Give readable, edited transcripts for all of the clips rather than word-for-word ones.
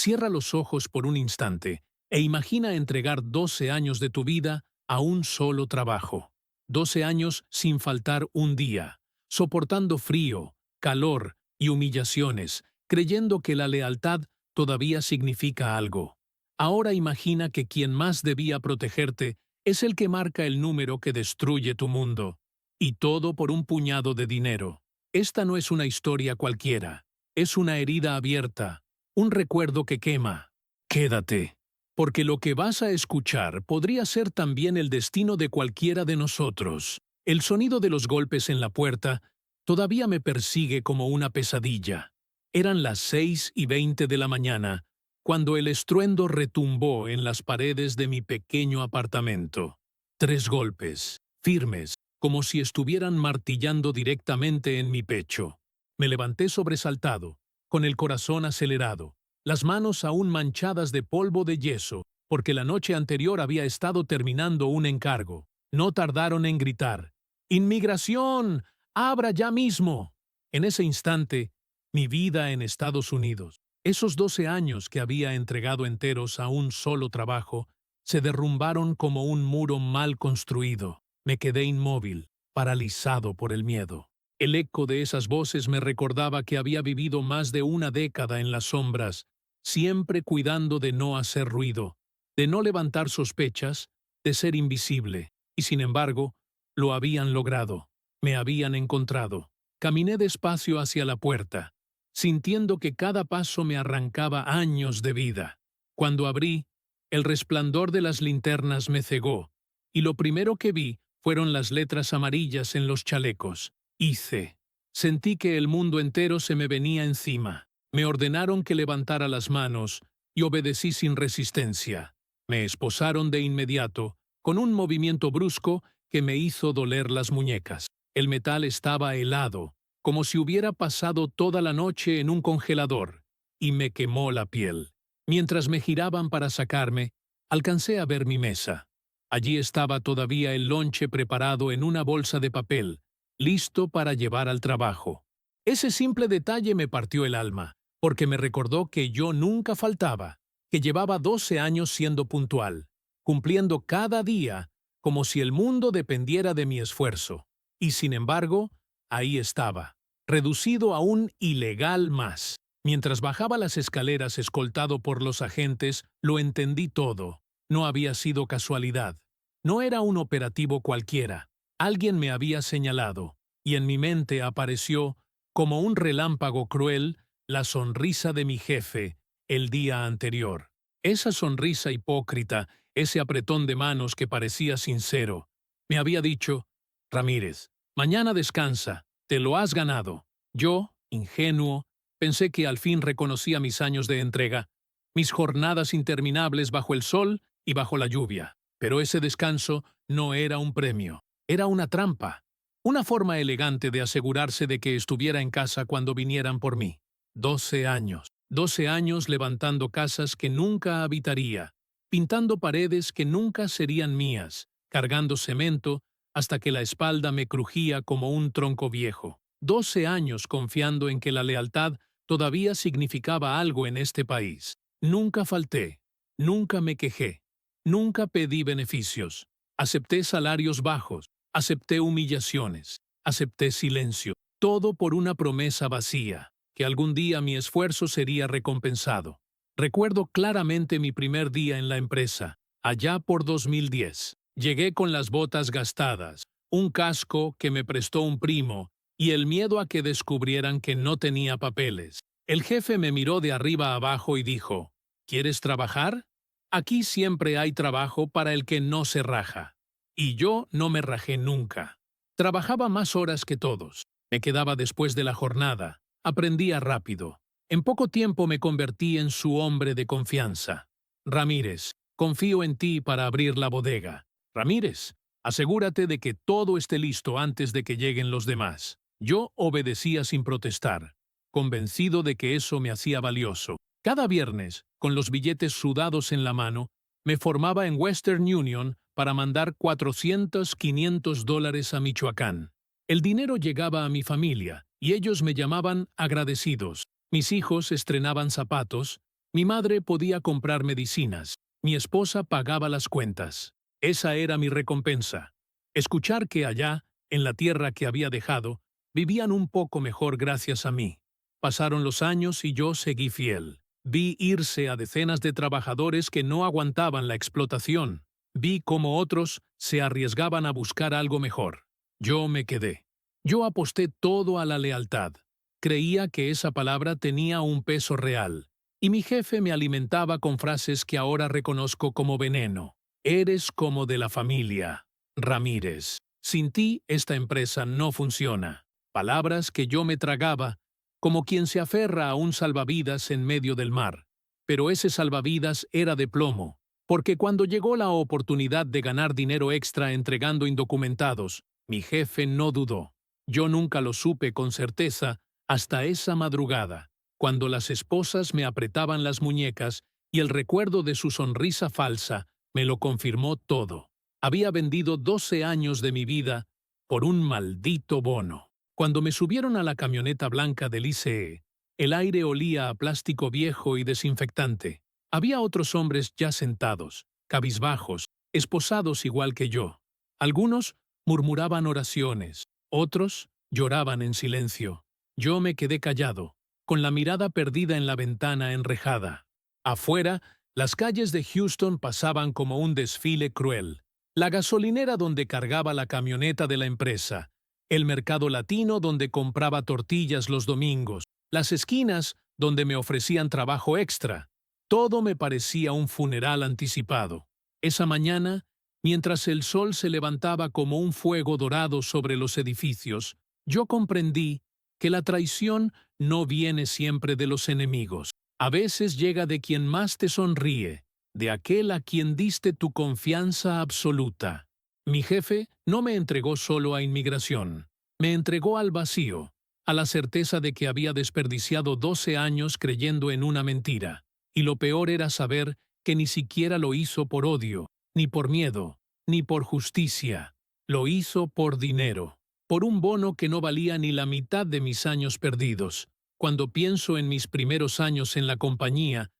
Cierra los ojos por un instante e imagina entregar 12 años de tu vida a un solo trabajo. 12 años sin faltar un día, soportando frío, calor y humillaciones, creyendo que la lealtad todavía significa algo. Ahora imagina que quien más debía protegerte es el que marca el número que destruye tu mundo. Y todo por un puñado de dinero. Esta no es una historia cualquiera. Es una herida abierta, un recuerdo que quema. Quédate, porque lo que vas a escuchar podría ser también el destino de cualquiera de nosotros. El sonido de los golpes en la puerta todavía me persigue como una pesadilla. Eran las 6:20 de la mañana, cuando el estruendo retumbó en las paredes de mi pequeño apartamento. 3 golpes, firmes, como si estuvieran martillando directamente en mi pecho. Me levanté sobresaltado, con el corazón acelerado, las manos aún manchadas de polvo de yeso, porque la noche anterior había estado terminando un encargo. No tardaron en gritar: ¡Inmigración! ¡Abra ya mismo! En ese instante, mi vida en Estados Unidos, esos 12 años que había entregado enteros a un solo trabajo, se derrumbaron como un muro mal construido. Me quedé inmóvil, paralizado por el miedo. El eco de esas voces me recordaba que había vivido más de una década en las sombras, siempre cuidando de no hacer ruido, de no levantar sospechas, de ser invisible. Y sin embargo, lo habían logrado. Me habían encontrado. Caminé despacio hacia la puerta, sintiendo que cada paso me arrancaba años de vida. Cuando abrí, el resplandor de las linternas me cegó, y lo primero que vi fueron las letras amarillas en los chalecos. Hice. Sentí que el mundo entero se me venía encima. Me ordenaron que levantara las manos y obedecí sin resistencia. Me esposaron de inmediato, con un movimiento brusco que me hizo doler las muñecas. El metal estaba helado, como si hubiera pasado toda la noche en un congelador, y me quemó la piel. Mientras me giraban para sacarme, alcancé a ver mi mesa. Allí estaba todavía el lonche preparado en una bolsa de papel, listo para llevar al trabajo. Ese simple detalle me partió el alma, porque me recordó que yo nunca faltaba, que llevaba 12 años siendo puntual, cumpliendo cada día como si el mundo dependiera de mi esfuerzo. Y sin embargo, ahí estaba, reducido a un ilegal más. Mientras bajaba las escaleras escoltado por los agentes, lo entendí todo. No había sido casualidad. No era un operativo cualquiera. Alguien me había señalado, y en mi mente apareció, como un relámpago cruel, la sonrisa de mi jefe el día anterior. Esa sonrisa hipócrita, ese apretón de manos que parecía sincero. Me había dicho: Ramírez, mañana descansa, te lo has ganado. Yo, ingenuo, pensé que al fin reconocía mis años de entrega, mis jornadas interminables bajo el sol y bajo la lluvia. Pero ese descanso no era un premio, era una trampa, una forma elegante de asegurarse de que estuviera en casa cuando vinieran por mí. 12 años levantando casas que nunca habitaría, pintando paredes que nunca serían mías, cargando cemento hasta que la espalda me crujía como un tronco viejo. 12 años confiando en que la lealtad todavía significaba algo en este país. Nunca falté, nunca me quejé, nunca pedí beneficios. Acepté salarios bajos, acepté humillaciones, acepté silencio, todo por una promesa vacía, que algún día mi esfuerzo sería recompensado. Recuerdo claramente mi primer día en la empresa, allá por 2010. Llegué con las botas gastadas, un casco que me prestó un primo y el miedo a que descubrieran que no tenía papeles. El jefe me miró de arriba a abajo y dijo: ¿Quieres trabajar? Aquí siempre hay trabajo para el que no se raja. Y yo no me rajé nunca. Trabajaba más horas que todos. Me quedaba después de la jornada. Aprendía rápido. En poco tiempo me convertí en su hombre de confianza. Ramírez, confío en ti para abrir la bodega. Ramírez, asegúrate de que todo esté listo antes de que lleguen los demás. Yo obedecía sin protestar, convencido de que eso me hacía valioso. Cada viernes, con los billetes sudados en la mano, me formaba en Western Union para mandar $400-500 a Michoacán. El dinero llegaba a mi familia, y ellos me llamaban agradecidos. Mis hijos estrenaban zapatos, Mi madre podía comprar medicinas. Mi esposa pagaba las cuentas. Esa era mi recompensa. Escuchar que allá, en la tierra que había dejado, vivían un poco mejor gracias a mí. Pasaron los años y yo seguí fiel. Vi irse a decenas de trabajadores que no aguantaban la explotación. Vi cómo otros se arriesgaban a buscar algo mejor. Yo me quedé. Yo aposté todo a la lealtad. Creía que esa palabra tenía un peso real. Y mi jefe me alimentaba con frases que ahora reconozco como veneno. Eres como de la familia, Ramírez. Sin ti, esta empresa no funciona. Palabras que yo me tragaba, como quien se aferra a un salvavidas en medio del mar. Pero ese salvavidas era de plomo, porque cuando llegó la oportunidad de ganar dinero extra entregando indocumentados, mi jefe no dudó. Yo nunca lo supe con certeza hasta esa madrugada, cuando las esposas me apretaban las muñecas y el recuerdo de su sonrisa falsa me lo confirmó todo. Había vendido 12 años de mi vida por un maldito bono. Cuando me subieron a la camioneta blanca del ICE, el aire olía a plástico viejo y desinfectante. Había otros hombres ya sentados, cabizbajos, esposados igual que yo. Algunos murmuraban oraciones, otros lloraban en silencio. Yo me quedé callado, con la mirada perdida en la ventana enrejada. Afuera, las calles de Houston pasaban como un desfile cruel. La gasolinera donde cargaba la camioneta de la empresa, el mercado latino donde compraba tortillas los domingos, las esquinas donde me ofrecían trabajo extra. Todo me parecía un funeral anticipado. Esa mañana, mientras el sol se levantaba como un fuego dorado sobre los edificios, yo comprendí que la traición no viene siempre de los enemigos. A veces llega de quien más te sonríe, de aquel a quien diste tu confianza absoluta. Mi jefe no me entregó solo a inmigración, me entregó al vacío, a la certeza de que había desperdiciado 12 años creyendo en una mentira. Y lo peor era saber que ni siquiera lo hizo por odio, ni por miedo, ni por justicia. Lo hizo por dinero, por un bono que no valía ni la mitad de mis años perdidos. Cuando pienso en mis primeros años en la compañía,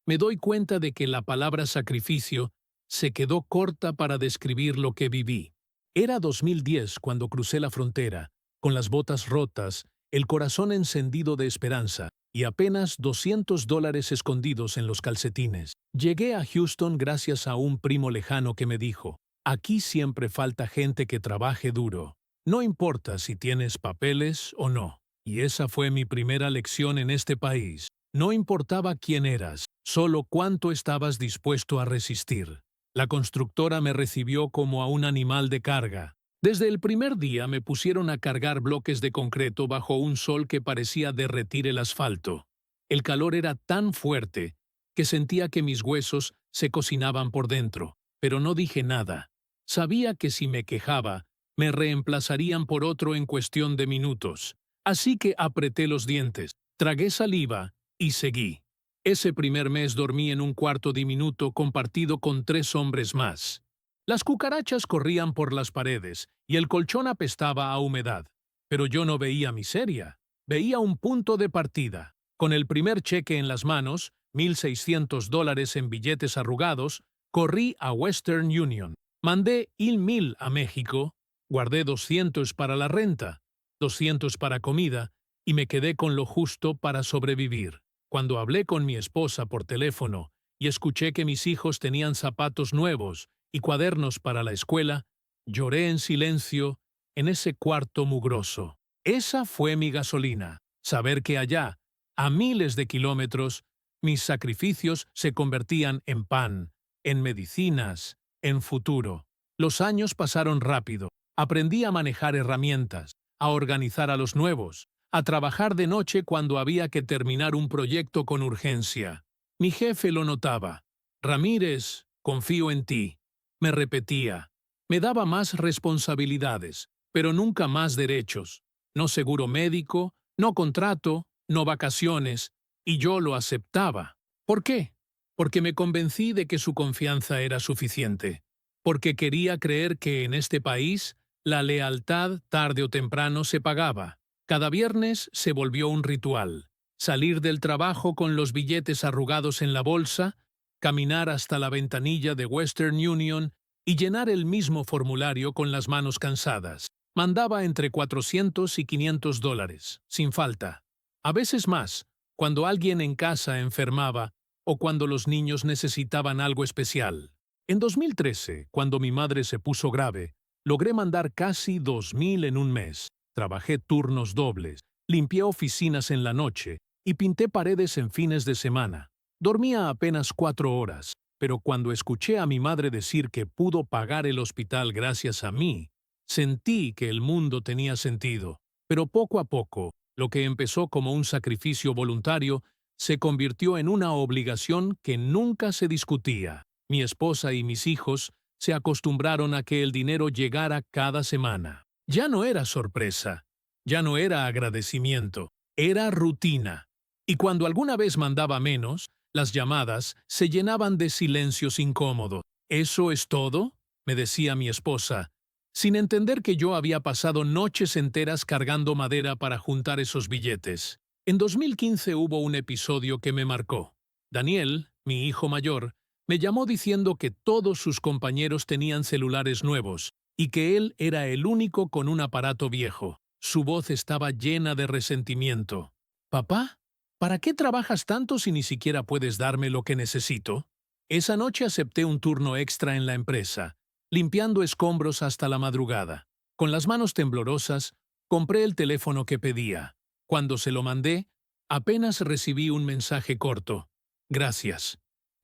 me doy cuenta de que la palabra sacrificio se quedó corta para describir lo que viví. Era 2010 cuando crucé la frontera, con las botas rotas, el corazón encendido de esperanza y apenas $200 escondidos en los calcetines. Llegué a Houston gracias a un primo lejano que me dijo, aquí siempre falta gente que trabaje duro. No importa si tienes papeles o no. Y esa fue mi primera lección en este país. No importaba quién eras, solo cuánto estabas dispuesto a resistir. La constructora me recibió como a un animal de carga. Desde el primer día me pusieron a cargar bloques de concreto bajo un sol que parecía derretir el asfalto. El calor era tan fuerte que sentía que mis huesos se cocinaban por dentro, pero no dije nada. Sabía que si me quejaba, me reemplazarían por otro en cuestión de minutos. Así que apreté los dientes, tragué saliva y seguí. Ese primer mes dormí en un cuarto diminuto compartido con 3 hombres más. Las cucarachas corrían por las paredes y el colchón apestaba a humedad. Pero yo no veía miseria, veía un punto de partida. Con el primer cheque en las manos, $1,600 en billetes arrugados, corrí a Western Union. Mandé $1,000 a México, guardé 200 para la renta, 200 para comida y me quedé con lo justo para sobrevivir. Cuando hablé con mi esposa por teléfono y escuché que mis hijos tenían zapatos nuevos y cuadernos para la escuela, lloré en silencio en ese cuarto mugroso. Esa fue mi gasolina, saber que allá, a miles de kilómetros, mis sacrificios se convertían en pan, en medicinas, en futuro. Los años pasaron rápido. Aprendí a manejar herramientas, a organizar a los nuevos, a trabajar de noche cuando había que terminar un proyecto con urgencia. Mi jefe lo notaba. Ramírez, confío en ti. Me repetía. Me daba más responsabilidades, pero nunca más derechos. No seguro médico, no contrato, no vacaciones, y yo lo aceptaba. ¿Por qué? Porque me convencí de que su confianza era suficiente. Porque quería creer que en este país la lealtad tarde o temprano se pagaba. Cada viernes se volvió un ritual. salir del trabajo con los billetes arrugados en la bolsa, caminar hasta la ventanilla de Western Union y llenar el mismo formulario con las manos cansadas. Mandaba entre 400 y 500 dólares, sin falta. A veces más, cuando alguien en casa enfermaba o cuando los niños necesitaban algo especial. En 2013, cuando mi madre se puso grave, logré mandar casi 2,000 en un mes. Trabajé turnos dobles, limpié oficinas en la noche y pinté paredes en fines de semana. Dormía apenas 4 horas, pero cuando escuché a mi madre decir que pudo pagar el hospital gracias a mí, sentí que el mundo tenía sentido. Pero poco a poco, lo que empezó como un sacrificio voluntario se convirtió en una obligación que nunca se discutía. Mi esposa y mis hijos se acostumbraron a que el dinero llegara cada semana. Ya no era sorpresa, ya no era agradecimiento, era rutina. Y cuando alguna vez mandaba menos, las llamadas se llenaban de silencios incómodos. ¿Eso es todo?, me decía mi esposa, sin entender que yo había pasado noches enteras cargando madera para juntar esos billetes. En 2015 hubo un episodio que me marcó. Daniel, mi hijo mayor, me llamó diciendo que todos sus compañeros tenían celulares nuevos y que él era el único con un aparato viejo. Su voz estaba llena de resentimiento. «Papá, ¿para qué trabajas tanto si ni siquiera puedes darme lo que necesito?» Esa noche acepté un turno extra en la empresa, limpiando escombros hasta la madrugada. Con las manos temblorosas, compré el teléfono que pedía. Cuando se lo mandé, apenas recibí un mensaje corto. «Gracias».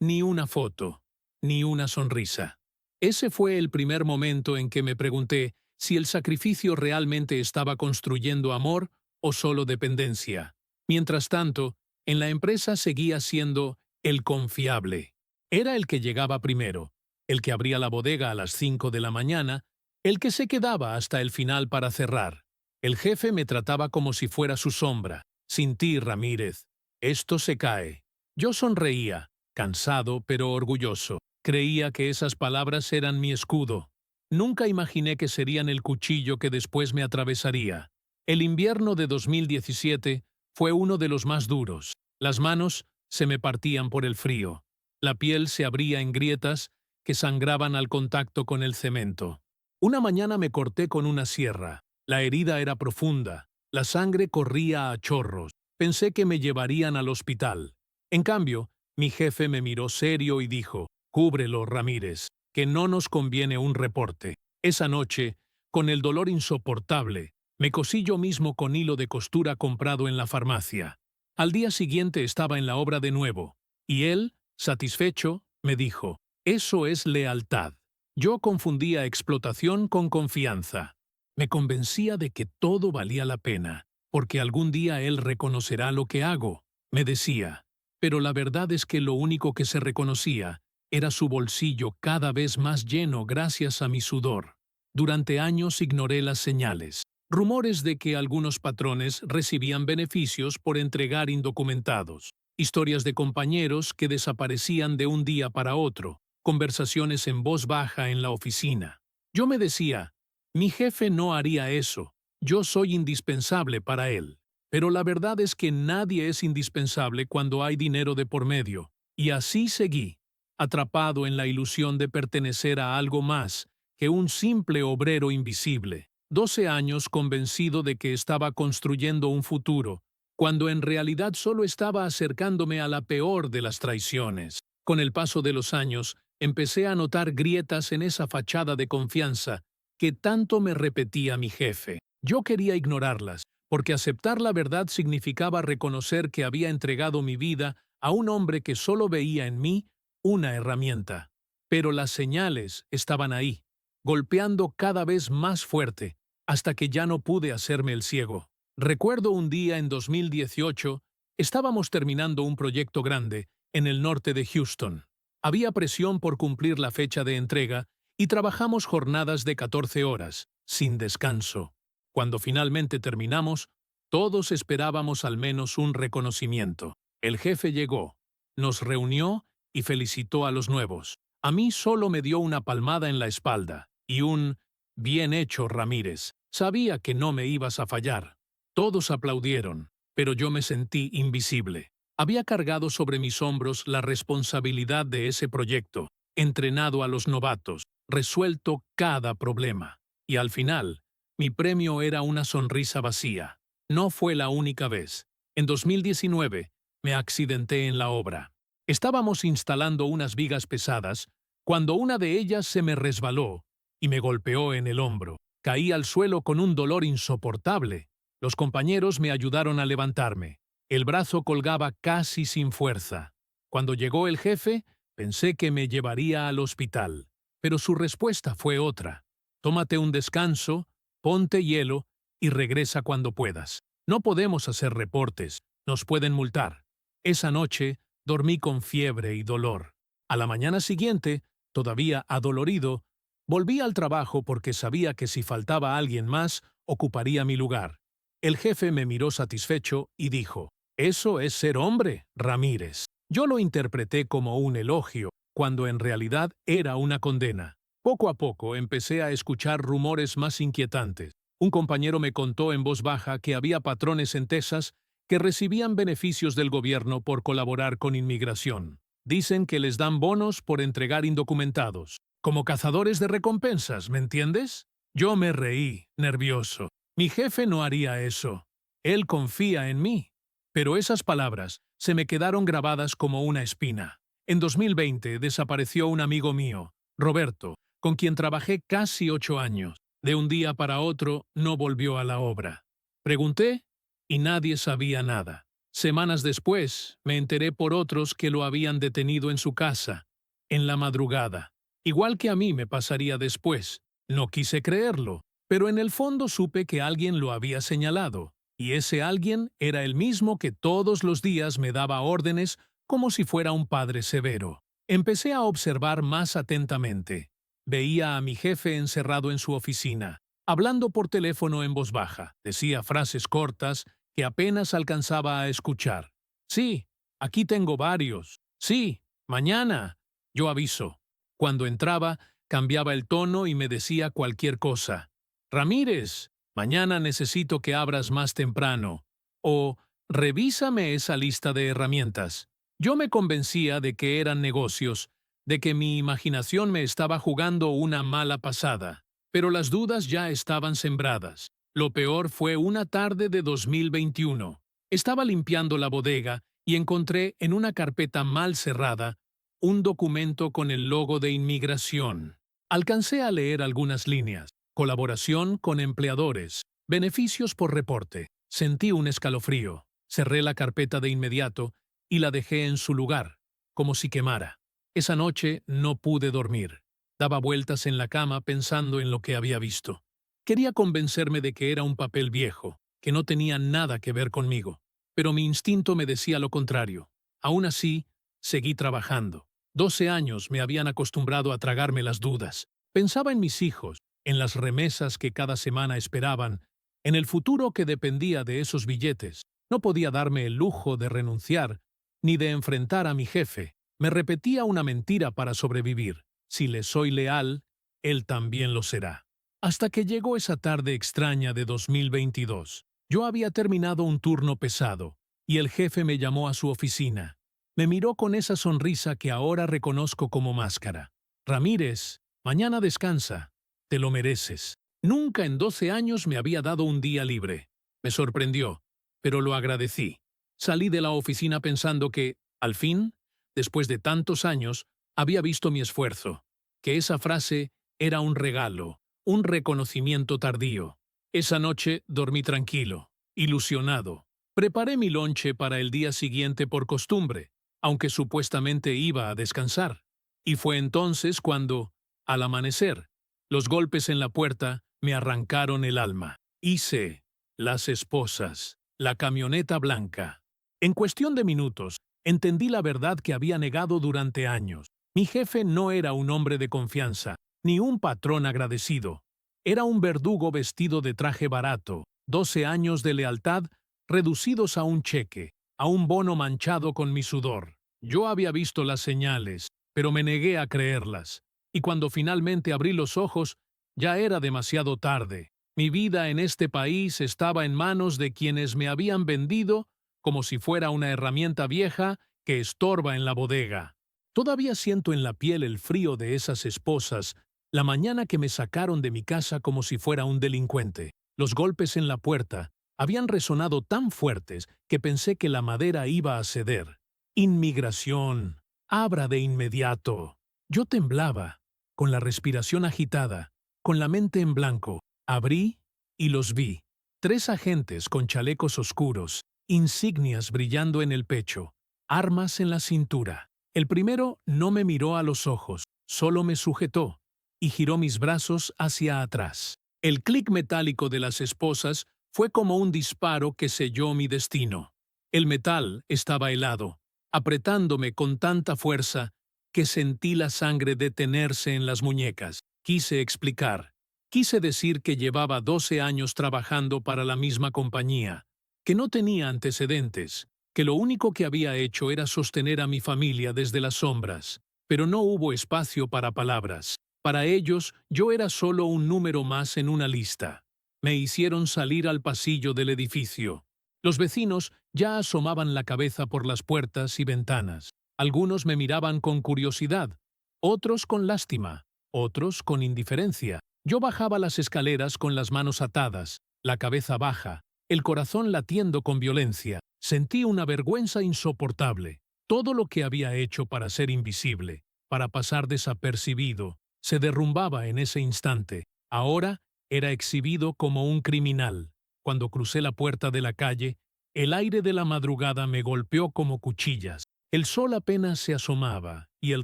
Ni una foto, ni una sonrisa. Ese fue el primer momento en que me pregunté si el sacrificio realmente estaba construyendo amor o solo dependencia. Mientras tanto, en la empresa seguía siendo el confiable. Era el que llegaba primero, el que abría la bodega a las 5 de la mañana, el que se quedaba hasta el final para cerrar. El jefe me trataba como si fuera su sombra. «Sin ti, Ramírez, esto se cae». Yo sonreía, cansado pero orgulloso. Creía que esas palabras eran mi escudo. Nunca imaginé que serían el cuchillo que después me atravesaría. El invierno de 2017 fue uno de los más duros. Las manos se me partían por el frío. La piel se abría en grietas que sangraban al contacto con el cemento. Una mañana me corté con una sierra. La herida era profunda. La sangre corría a chorros. Pensé que me llevarían al hospital. En cambio, mi jefe me miró serio y dijo: «Cúbrelo, Ramírez, que no nos conviene un reporte». Esa noche, con el dolor insoportable, me cosí yo mismo con hilo de costura comprado en la farmacia. Al día siguiente estaba en la obra de nuevo, y él, satisfecho, me dijo: «Eso es lealtad». Yo confundía explotación con confianza. Me convencía de que todo valía la pena, porque algún día él reconocerá lo que hago, me decía. Pero la verdad es que lo único que se reconocía era su bolsillo cada vez más lleno gracias a mi sudor. Durante años ignoré las señales. Rumores de que algunos patrones recibían beneficios por entregar indocumentados. Historias de compañeros que desaparecían de un día para otro. Conversaciones en voz baja en la oficina. Yo me decía, mi jefe no haría eso. Yo soy indispensable para él. Pero la verdad es que nadie es indispensable cuando hay dinero de por medio. Y así seguí, atrapado en la ilusión de pertenecer a algo más que un simple obrero invisible. 12 años convencido de que estaba construyendo un futuro, cuando en realidad solo estaba acercándome a la peor de las traiciones. Con el paso de los años, empecé a notar grietas en esa fachada de confianza que tanto me repetía mi jefe. Yo quería ignorarlas, porque aceptar la verdad significaba reconocer que había entregado mi vida a un hombre que solo veía en mí una herramienta. Pero las señales estaban ahí, golpeando cada vez más fuerte, hasta que ya no pude hacerme el ciego. Recuerdo un día en 2018, estábamos terminando un proyecto grande en el norte de Houston. Había presión por cumplir la fecha de entrega y trabajamos jornadas de 14 horas, sin descanso. Cuando finalmente terminamos, todos esperábamos al menos un reconocimiento. El jefe llegó, nos reunió y felicitó a los nuevos. A mí solo me dio una palmada en la espalda y un «Bien hecho, Ramírez. Sabía que no me ibas a fallar». Todos aplaudieron, pero yo me sentí invisible. Había cargado sobre mis hombros la responsabilidad de ese proyecto, entrenado a los novatos, resuelto cada problema. Y al final, mi premio era una sonrisa vacía. No fue la única vez. En 2019, me accidenté en la obra. Estábamos instalando unas vigas pesadas cuando una de ellas se me resbaló y me golpeó en el hombro. Caí al suelo con un dolor insoportable. Los compañeros me ayudaron a levantarme. El brazo colgaba casi sin fuerza. Cuando llegó el jefe, pensé que me llevaría al hospital, pero su respuesta fue otra. Tómate un descanso, ponte hielo y regresa cuando puedas. No podemos hacer reportes, nos pueden multar. Esa noche dormí con fiebre y dolor. A la mañana siguiente, todavía adolorido, volví al trabajo porque sabía que si faltaba alguien más, ocuparía mi lugar. El jefe me miró satisfecho y dijo, «Eso es ser hombre, Ramírez». Yo lo interpreté como un elogio, cuando en realidad era una condena. Poco a poco empecé a escuchar rumores más inquietantes. Un compañero me contó en voz baja que había patrones en Texas que recibían beneficios del gobierno por colaborar con inmigración. Dicen que les dan bonos por entregar indocumentados. Como cazadores de recompensas, ¿me entiendes? Yo me reí, nervioso. Mi jefe no haría eso. Él confía en mí. Pero esas palabras se me quedaron grabadas como una espina. En 2020 desapareció un amigo mío, Roberto, con quien trabajé casi 8 años. De un día para otro no volvió a la obra. Pregunté y nadie sabía nada. Semanas después me enteré por otros que lo habían detenido en su casa, en la madrugada. Igual que a mí me pasaría después. No quise creerlo, pero en el fondo supe que alguien lo había señalado. Y ese alguien era el mismo que todos los días me daba órdenes como si fuera un padre severo. Empecé a observar más atentamente. Veía a mi jefe encerrado en su oficina, hablando por teléfono en voz baja. Decía frases cortas que apenas alcanzaba a escuchar. «Sí, aquí tengo varios. Sí, mañana. Yo aviso». Cuando entraba, cambiaba el tono y me decía cualquier cosa. «Ramírez, mañana necesito que abras más temprano». O «Revísame esa lista de herramientas». Yo me convencía de que eran negocios, de que mi imaginación me estaba jugando una mala pasada. Pero las dudas ya estaban sembradas. Lo peor fue una tarde de 2021. Estaba limpiando la bodega y encontré en una carpeta mal cerrada un documento con el logo de inmigración. Alcancé a leer algunas líneas. Colaboración con empleadores. Beneficios por reporte. Sentí un escalofrío. Cerré la carpeta de inmediato y la dejé en su lugar, como si quemara. Esa noche no pude dormir. Daba vueltas en la cama pensando en lo que había visto. Quería convencerme de que era un papel viejo, que no tenía nada que ver conmigo. Pero mi instinto me decía lo contrario. Aún así, seguí trabajando. 12 años me habían acostumbrado a tragarme las dudas. Pensaba en mis hijos, en las remesas que cada semana esperaban, en el futuro que dependía de esos billetes. No podía darme el lujo de renunciar, ni de enfrentar a mi jefe. Me repetía una mentira para sobrevivir. Si le soy leal, él también lo será. Hasta que llegó esa tarde extraña de 2022. Yo había terminado un turno pesado, y el jefe me llamó a su oficina. Me miró con esa sonrisa que ahora reconozco como máscara. «Ramírez, mañana descansa. Te lo mereces». Nunca en 12 años me había dado un día libre. Me sorprendió, pero lo agradecí. Salí de la oficina pensando que, al fin, después de tantos años, había visto mi esfuerzo, que esa frase era un regalo, un reconocimiento tardío. Esa noche dormí tranquilo, ilusionado. Preparé mi lonche para el día siguiente por costumbre, aunque supuestamente iba a descansar. Y fue entonces cuando, al amanecer, los golpes en la puerta me arrancaron el alma. Hice las esposas, la camioneta blanca. En cuestión de minutos, entendí la verdad que había negado durante años. Mi jefe no era un hombre de confianza, ni un patrón agradecido. Era un verdugo vestido de traje barato, 12 años de lealtad reducidos a un cheque, a un bono manchado con mi sudor. Yo había visto las señales, pero me negué a creerlas. Y cuando finalmente abrí los ojos, ya era demasiado tarde. Mi vida en este país estaba en manos de quienes me habían vendido como si fuera una herramienta vieja que estorba en la bodega. Todavía siento en la piel el frío de esas esposas, la mañana que me sacaron de mi casa como si fuera un delincuente. Los golpes en la puerta habían resonado tan fuertes que pensé que la madera iba a ceder. Inmigración. Abra de inmediato. Yo temblaba, con la respiración agitada, con la mente en blanco. Abrí y los vi. 3 agentes con chalecos oscuros, insignias brillando en el pecho, armas en la cintura. El primero no me miró a los ojos, solo me sujetó y giró mis brazos hacia atrás. El clic metálico de las esposas fue como un disparo que selló mi destino. El metal estaba helado, apretándome con tanta fuerza que sentí la sangre detenerse en las muñecas. Quise explicar. Quise decir que llevaba 12 años trabajando para la misma compañía, que no tenía antecedentes, que lo único que había hecho era sostener a mi familia desde las sombras, pero no hubo espacio para palabras. Para ellos, yo era solo un número más en una lista. Me hicieron salir al pasillo del edificio. Los vecinos ya asomaban la cabeza por las puertas y ventanas. Algunos me miraban con curiosidad, otros con lástima, otros con indiferencia. Yo bajaba las escaleras con las manos atadas, la cabeza baja, el corazón latiendo con violencia. Sentí una vergüenza insoportable. Todo lo que había hecho para ser invisible, para pasar desapercibido, se derrumbaba en ese instante. Ahora era exhibido como un criminal. Cuando crucé la puerta de la calle, el aire de la madrugada me golpeó como cuchillas. El sol apenas se asomaba y el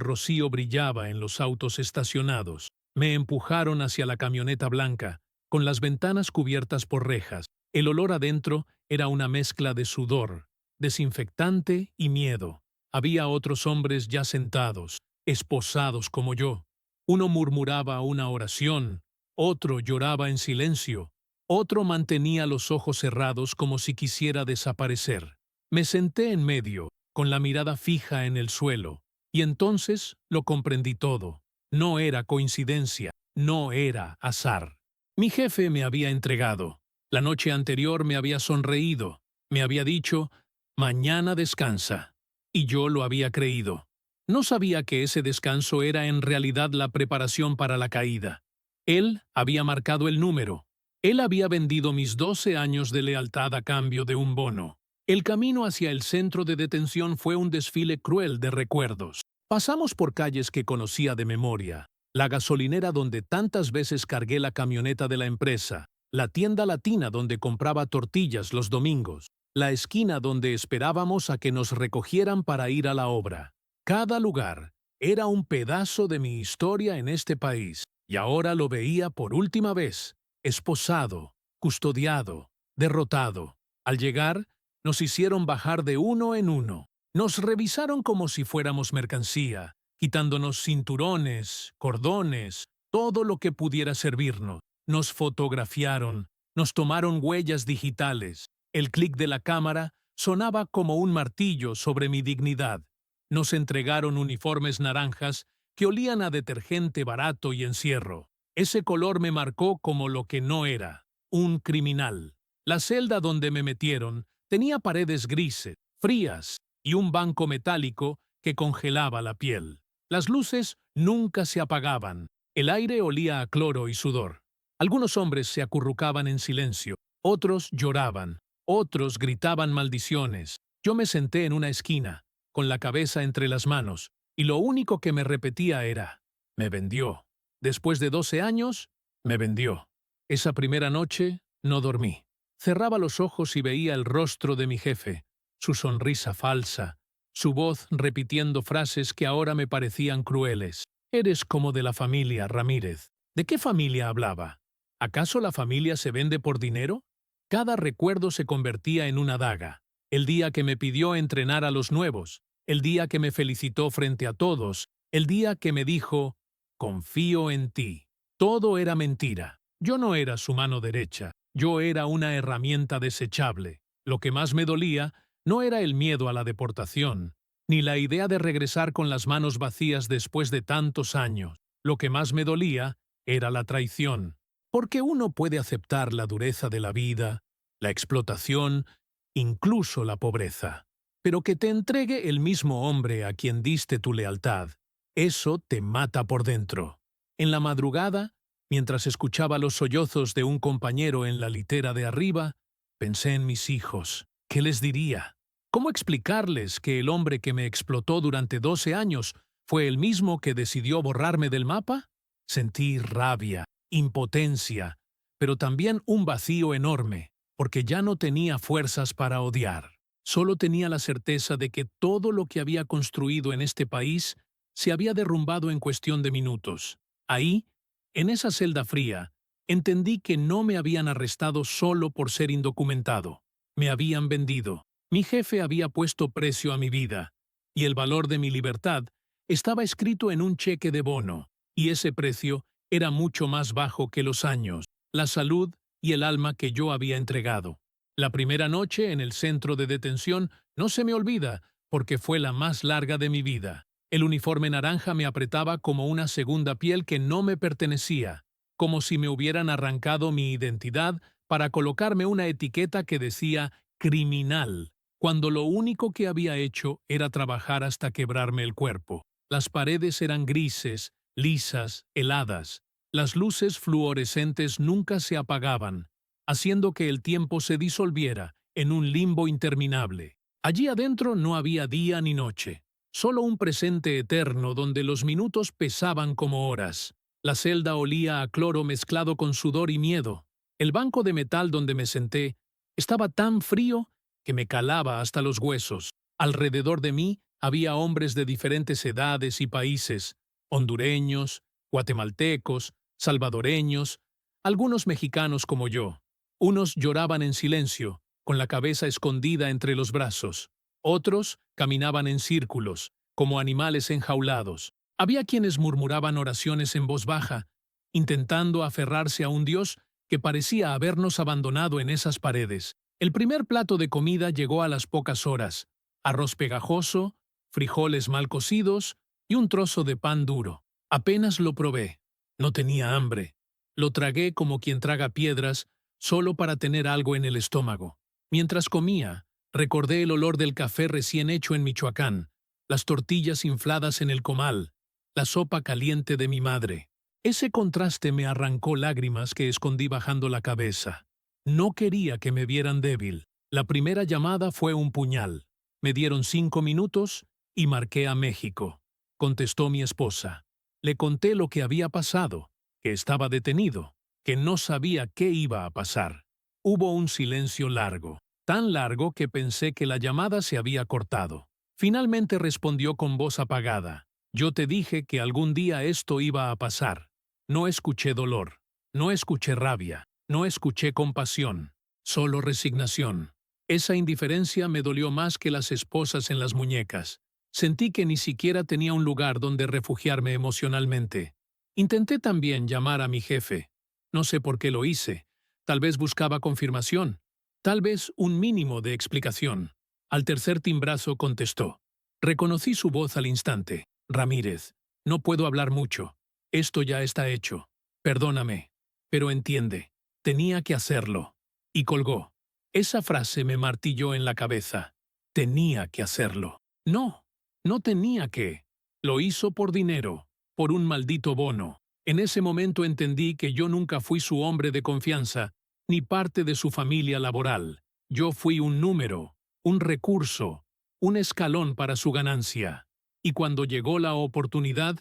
rocío brillaba en los autos estacionados. Me empujaron hacia la camioneta blanca, con las ventanas cubiertas por rejas. El olor adentro era una mezcla de sudor, desinfectante y miedo. Había otros hombres ya sentados, esposados como yo. Uno murmuraba una oración, otro lloraba en silencio, otro mantenía los ojos cerrados como si quisiera desaparecer. Me senté en medio, con la mirada fija en el suelo, y entonces lo comprendí todo. No era coincidencia, no era azar. Mi jefe me había entregado. La noche anterior me había sonreído, me había dicho, mañana descansa. Y yo lo había creído. No sabía que ese descanso era en realidad la preparación para la caída. Él había marcado el número. Él había vendido mis 12 años de lealtad a cambio de un bono. El camino hacia el centro de detención fue un desfile cruel de recuerdos. Pasamos por calles que conocía de memoria. La gasolinera donde tantas veces cargué la camioneta de la empresa. La tienda latina donde compraba tortillas los domingos. La esquina donde esperábamos a que nos recogieran para ir a la obra. Cada lugar era un pedazo de mi historia en este país, y ahora lo veía por última vez, esposado, custodiado, derrotado. Al llegar, nos hicieron bajar de uno en uno. Nos revisaron como si fuéramos mercancía, quitándonos cinturones, cordones, todo lo que pudiera servirnos. Nos fotografiaron, nos tomaron huellas digitales. El clic de la cámara sonaba como un martillo sobre mi dignidad. Nos entregaron uniformes naranjas que olían a detergente barato y encierro. Ese color me marcó como lo que no era, un criminal. La celda donde me metieron tenía paredes grises, frías, y un banco metálico que congelaba la piel. Las luces nunca se apagaban. El aire olía a cloro y sudor. Algunos hombres se acurrucaban en silencio, otros lloraban, otros gritaban maldiciones. Yo me senté en una esquina, con la cabeza entre las manos, y lo único que me repetía era, me vendió. Después de 12 años, me vendió. Esa primera noche no dormí. Cerraba los ojos y veía el rostro de mi jefe, su sonrisa falsa, su voz repitiendo frases que ahora me parecían crueles. Eres como de la familia Ramírez. ¿De qué familia hablaba? ¿Acaso la familia se vende por dinero? Cada recuerdo se convertía en una daga. El día que me pidió entrenar a los nuevos, el día que me felicitó frente a todos, el día que me dijo, confío en ti. Todo era mentira. Yo no era su mano derecha. Yo era una herramienta desechable. Lo que más me dolía no era el miedo a la deportación, ni la idea de regresar con las manos vacías después de tantos años. Lo que más me dolía era la traición. Porque uno puede aceptar la dureza de la vida, la explotación, incluso la pobreza. Pero que te entregue el mismo hombre a quien diste tu lealtad, eso te mata por dentro. En la madrugada, mientras escuchaba los sollozos de un compañero en la litera de arriba, pensé en mis hijos. ¿Qué les diría? ¿Cómo explicarles que el hombre que me explotó durante 12 años fue el mismo que decidió borrarme del mapa? Sentí rabia, impotencia, pero también un vacío enorme, porque ya no tenía fuerzas para odiar. Solo tenía la certeza de que todo lo que había construido en este país se había derrumbado en cuestión de minutos. Ahí, en esa celda fría, entendí que no me habían arrestado solo por ser indocumentado. Me habían vendido. Mi jefe había puesto precio a mi vida, y el valor de mi libertad estaba escrito en un cheque de bono, y ese precio era mucho más bajo que los años, la salud y el alma que yo había entregado. La primera noche en el centro de detención no se me olvida, porque fue la más larga de mi vida. El uniforme naranja me apretaba como una segunda piel que no me pertenecía, como si me hubieran arrancado mi identidad para colocarme una etiqueta que decía criminal, cuando lo único que había hecho era trabajar hasta quebrarme el cuerpo. Las paredes eran grises, lisas, heladas. Las luces fluorescentes nunca se apagaban, haciendo que el tiempo se disolviera en un limbo interminable. Allí adentro no había día ni noche, solo un presente eterno donde los minutos pesaban como horas. La celda olía a cloro mezclado con sudor y miedo. El banco de metal donde me senté estaba tan frío que me calaba hasta los huesos. Alrededor de mí había hombres de diferentes edades y países, hondureños, guatemaltecos, salvadoreños, algunos mexicanos como yo. Unos lloraban en silencio, con la cabeza escondida entre los brazos. Otros caminaban en círculos, como animales enjaulados. Había quienes murmuraban oraciones en voz baja, intentando aferrarse a un Dios que parecía habernos abandonado en esas paredes. El primer plato de comida llegó a las pocas horas. Arroz pegajoso, frijoles mal cocidos y un trozo de pan duro. Apenas lo probé. No tenía hambre. Lo tragué como quien traga piedras, solo para tener algo en el estómago. Mientras comía, recordé el olor del café recién hecho en Michoacán, las tortillas infladas en el comal, la sopa caliente de mi madre. Ese contraste me arrancó lágrimas que escondí bajando la cabeza. No quería que me vieran débil. La primera llamada fue un puñal. Me dieron 5 minutos y marqué a México. Contestó mi esposa. Le conté lo que había pasado, que estaba detenido, que no sabía qué iba a pasar. Hubo un silencio largo, tan largo que pensé que la llamada se había cortado. Finalmente respondió con voz apagada. Yo te dije que algún día esto iba a pasar. No escuché dolor, no escuché rabia, no escuché compasión, solo resignación. Esa indiferencia me dolió más que las esposas en las muñecas. Sentí que ni siquiera tenía un lugar donde refugiarme emocionalmente. Intenté también llamar a mi jefe. No sé por qué lo hice. Tal vez buscaba confirmación. Tal vez un mínimo de explicación. Al tercer timbrazo contestó. Reconocí su voz al instante. Ramírez, no puedo hablar mucho. Esto ya está hecho. Perdóname. Pero entiende. Tenía que hacerlo. Y colgó. Esa frase me martilló en la cabeza. Tenía que hacerlo. No, no tenía que. Lo hizo por dinero, por un maldito bono. En ese momento entendí que yo nunca fui su hombre de confianza, ni parte de su familia laboral. Yo fui un número, un recurso, un escalón para su ganancia. Y cuando llegó la oportunidad,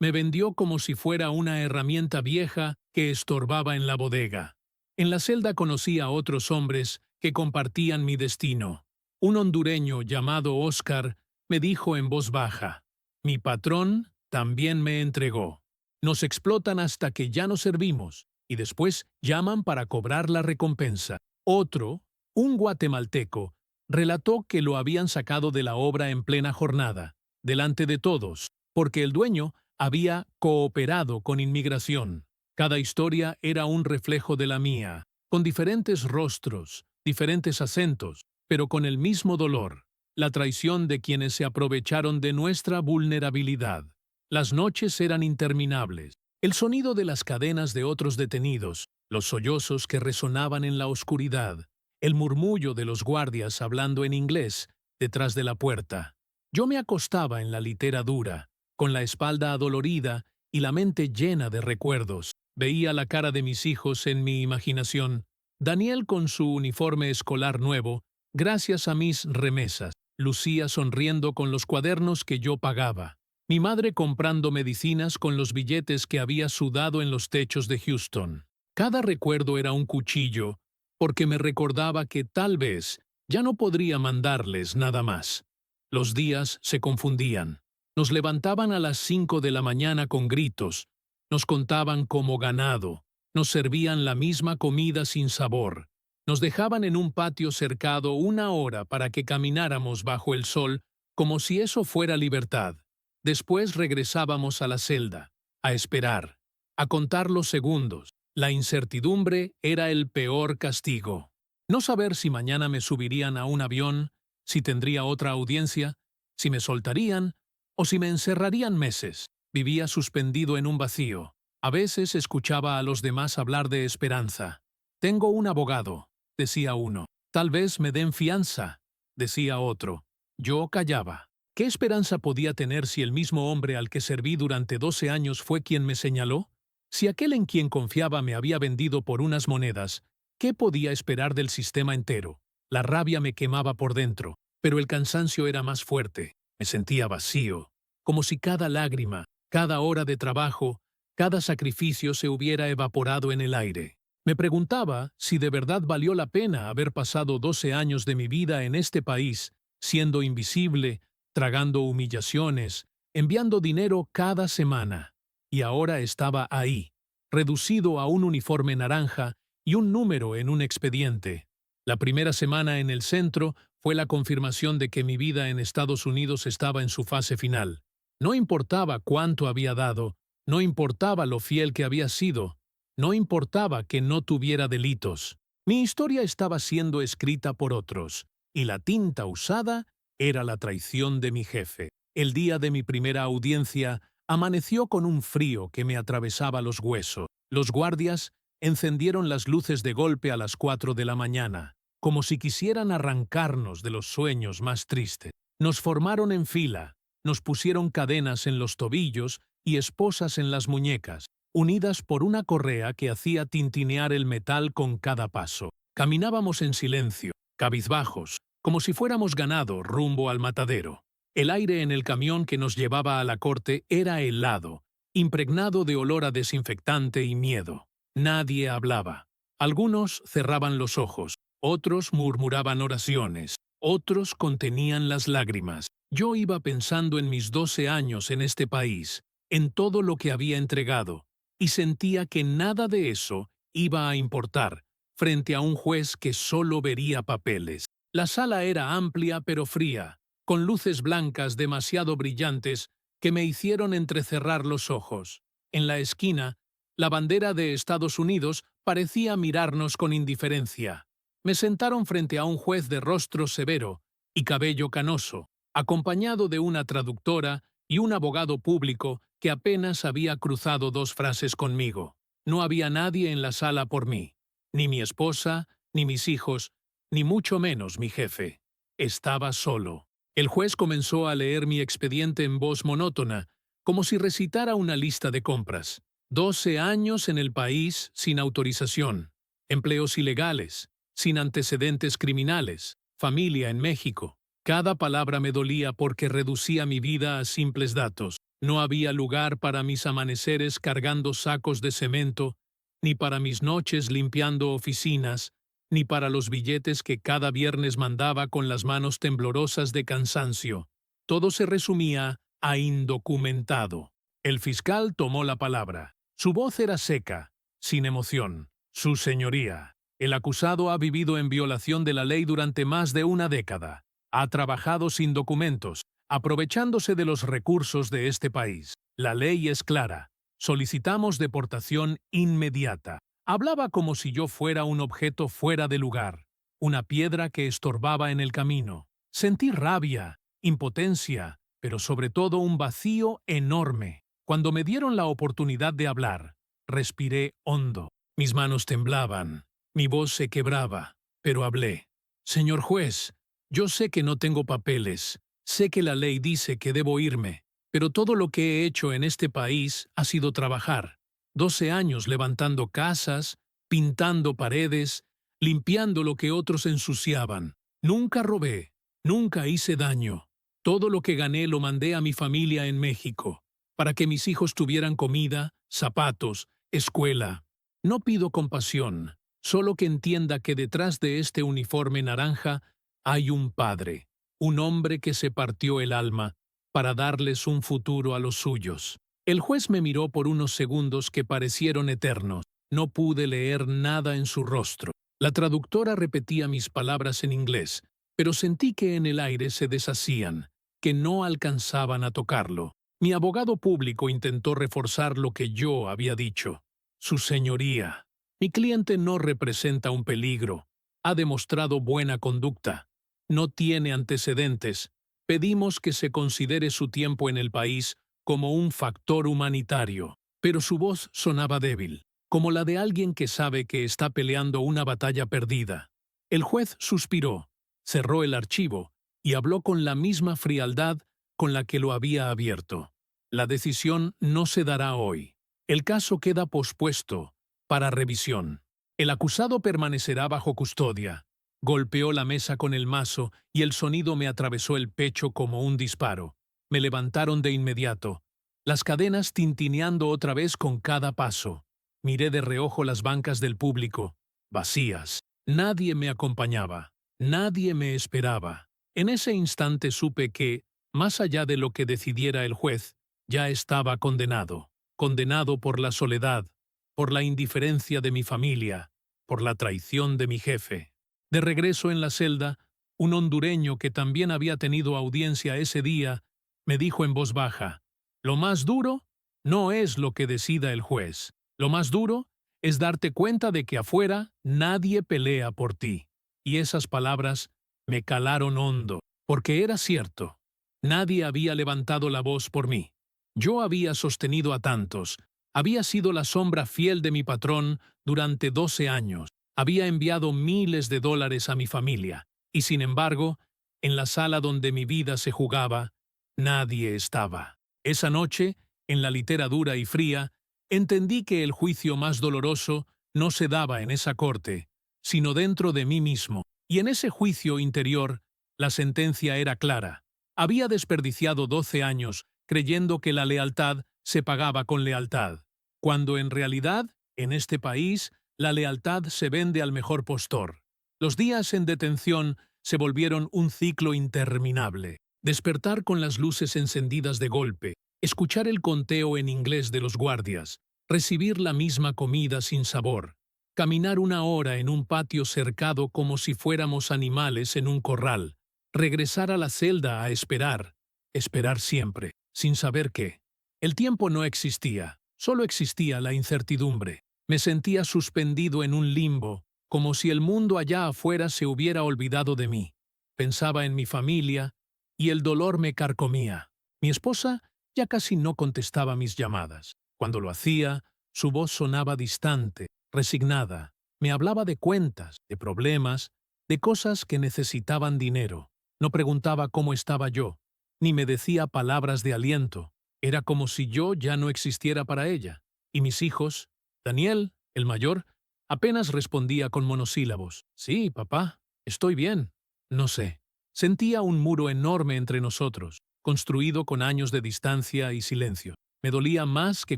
me vendió como si fuera una herramienta vieja que estorbaba en la bodega. En la celda conocí a otros hombres que compartían mi destino. Un hondureño llamado Oscar me dijo en voz baja, mi patrón también me entregó. Nos explotan hasta que ya no servimos y después llaman para cobrar la recompensa. Otro, un guatemalteco, relató que lo habían sacado de la obra en plena jornada, delante de todos, porque el dueño había cooperado con inmigración. Cada historia era un reflejo de la mía, con diferentes rostros, diferentes acentos, pero con el mismo dolor, la traición de quienes se aprovecharon de nuestra vulnerabilidad. Las noches eran interminables. El sonido de las cadenas de otros detenidos los sollozos que resonaban en la oscuridad, el murmullo de los guardias hablando en inglés detrás de la puerta. Yo me acostaba en la litera dura, con la espalda adolorida y la mente llena de recuerdos. Veía la cara de mis hijos en mi imaginación. Daniel con su uniforme escolar nuevo, gracias a mis remesas. Lucía sonriendo con los cuadernos que yo pagaba. Mi madre comprando medicinas con los billetes que había sudado en los techos de Houston. Cada recuerdo era un cuchillo, porque me recordaba que tal vez ya no podría mandarles nada más. Los días se confundían. Nos levantaban a las 5 de la mañana con gritos, nos contaban como ganado, nos servían la misma comida sin sabor, nos dejaban en un patio cercado 1 hora para que camináramos bajo el sol como si eso fuera libertad. Después regresábamos a la celda, a esperar, a contar los segundos. La incertidumbre era el peor castigo. No saber si mañana me subirían a un avión, si tendría otra audiencia, si me soltarían o si me encerrarían meses. Vivía suspendido en un vacío. A veces escuchaba a los demás hablar de esperanza. Tengo un abogado, decía uno. Tal vez me den fianza, decía otro. Yo callaba. ¿Qué esperanza podía tener si el mismo hombre al que serví durante 12 años fue quien me señaló? Si aquel en quien confiaba me había vendido por unas monedas, ¿qué podía esperar del sistema entero? La rabia me quemaba por dentro, pero el cansancio era más fuerte. Me sentía vacío, como si cada lágrima, cada hora de trabajo, cada sacrificio se hubiera evaporado en el aire. Me preguntaba si de verdad valió la pena haber pasado 12 años de mi vida en este país, siendo invisible, tragando humillaciones, enviando dinero cada semana. Y ahora estaba ahí, reducido a un uniforme naranja y un número en un expediente. La primera semana en el centro fue la confirmación de que mi vida en Estados Unidos estaba en su fase final. No importaba cuánto había dado, no importaba lo fiel que había sido, no importaba que no tuviera delitos. Mi historia estaba siendo escrita por otros, y la tinta usada era la traición de mi jefe. El día de mi primera audiencia amaneció con un frío que me atravesaba los huesos. Los guardias encendieron las luces de golpe a las 4 de la mañana, como si quisieran arrancarnos de los sueños más tristes. Nos formaron en fila, nos pusieron cadenas en los tobillos y esposas en las muñecas, unidas por una correa que hacía tintinear el metal con cada paso. Caminábamos en silencio, cabizbajos, como si fuéramos ganado rumbo al matadero. El aire en el camión que nos llevaba a la corte era helado, impregnado de olor a desinfectante y miedo. Nadie hablaba. Algunos cerraban los ojos, otros murmuraban oraciones, otros contenían las lágrimas. Yo iba pensando en mis 12 años en este país, en todo lo que había entregado, y sentía que nada de eso iba a importar frente a un juez que solo vería papeles. La sala era amplia pero fría, con luces blancas demasiado brillantes que me hicieron entrecerrar los ojos. En la esquina, la bandera de Estados Unidos parecía mirarnos con indiferencia. Me sentaron frente a un juez de rostro severo y cabello canoso, acompañado de una traductora y un abogado público que apenas había cruzado 2 frases conmigo. No había nadie en la sala por mí, ni mi esposa, ni mis hijos, ni mucho menos mi jefe. Estaba solo. El juez comenzó a leer mi expediente en voz monótona, como si recitara una lista de compras. 12 años en el país sin autorización, empleos ilegales, sin antecedentes criminales, familia en México. Cada palabra me dolía porque reducía mi vida a simples datos. No había lugar para mis amaneceres cargando sacos de cemento, ni para mis noches limpiando oficinas, ni para los billetes que cada viernes mandaba con las manos temblorosas de cansancio. Todo se resumía a indocumentado. El fiscal tomó la palabra. Su voz era seca, sin emoción. Su señoría, el acusado ha vivido en violación de la ley durante más de una década. Ha trabajado sin documentos, aprovechándose de los recursos de este país. La ley es clara. Solicitamos deportación inmediata. Hablaba como si yo fuera un objeto fuera de lugar, una piedra que estorbaba en el camino. Sentí rabia, impotencia, pero sobre todo un vacío enorme. Cuando me dieron la oportunidad de hablar, respiré hondo. Mis manos temblaban, mi voz se quebraba, pero hablé. Señor juez, yo sé que no tengo papeles, sé que la ley dice que debo irme, pero todo lo que he hecho en este país ha sido trabajar. 12 años levantando casas, pintando paredes, limpiando lo que otros ensuciaban. Nunca robé, nunca hice daño. Todo lo que gané lo mandé a mi familia en México, para que mis hijos tuvieran comida, zapatos, escuela. No pido compasión, solo que entienda que detrás de este uniforme naranja hay un padre, un hombre que se partió el alma para darles un futuro a los suyos. El juez me miró por unos segundos que parecieron eternos. No pude leer nada en su rostro. La traductora repetía mis palabras en inglés, pero sentí que en el aire se deshacían, que no alcanzaban a tocarlo. Mi abogado público intentó reforzar lo que yo había dicho. Su señoría, mi cliente no representa un peligro. Ha demostrado buena conducta. No tiene antecedentes. Pedimos que se considere su tiempo en el país como un factor humanitario. Pero su voz sonaba débil, como la de alguien que sabe que está peleando una batalla perdida. El juez suspiró, cerró el archivo y habló con la misma frialdad con la que lo había abierto. La decisión no se dará hoy. El caso queda pospuesto para revisión. El acusado permanecerá bajo custodia. Golpeó la mesa con el mazo y el sonido me atravesó el pecho como un disparo. Me levantaron de inmediato, las cadenas tintineando otra vez con cada paso. Miré de reojo las bancas del público, vacías. Nadie me acompañaba, nadie me esperaba. En ese instante supe que, más allá de lo que decidiera el juez, ya estaba condenado. Condenado por la soledad, por la indiferencia de mi familia, por la traición de mi jefe. De regreso en la celda, un hondureño que también había tenido audiencia ese día, me dijo en voz baja, «Lo más duro no es lo que decida el juez. Lo más duro es darte cuenta de que afuera nadie pelea por ti». Y esas palabras me calaron hondo, porque era cierto. Nadie había levantado la voz por mí. Yo había sostenido a tantos, había sido la sombra fiel de mi patrón durante 12 años, había enviado miles de dólares a mi familia, y sin embargo, en la sala donde mi vida se jugaba, nadie estaba. Esa noche, en la litera dura y fría, entendí que el juicio más doloroso no se daba en esa corte, sino dentro de mí mismo, y en ese juicio interior, la sentencia era clara. Había desperdiciado 12 años creyendo que la lealtad se pagaba con lealtad, cuando en realidad, en este país, la lealtad se vende al mejor postor. Los días en detención se volvieron un ciclo interminable. Despertar con las luces encendidas de golpe, escuchar el conteo en inglés de los guardias, recibir la misma comida sin sabor, caminar una hora en un patio cercado como si fuéramos animales en un corral, regresar a la celda a esperar, esperar siempre, sin saber qué. El tiempo no existía, solo existía la incertidumbre. Me sentía suspendido en un limbo, como si el mundo allá afuera se hubiera olvidado de mí. Pensaba en mi familia, y el dolor me carcomía. Mi esposa ya casi no contestaba mis llamadas. Cuando lo hacía, su voz sonaba distante, resignada. Me hablaba de cuentas, de problemas, de cosas que necesitaban dinero. No preguntaba cómo estaba yo, ni me decía palabras de aliento. Era como si yo ya no existiera para ella. Y mis hijos, Daniel, el mayor, apenas respondía con monosílabos. «Sí, papá, estoy bien». No sé. Sentía un muro enorme entre nosotros, construido con años de distancia y silencio. Me dolía más que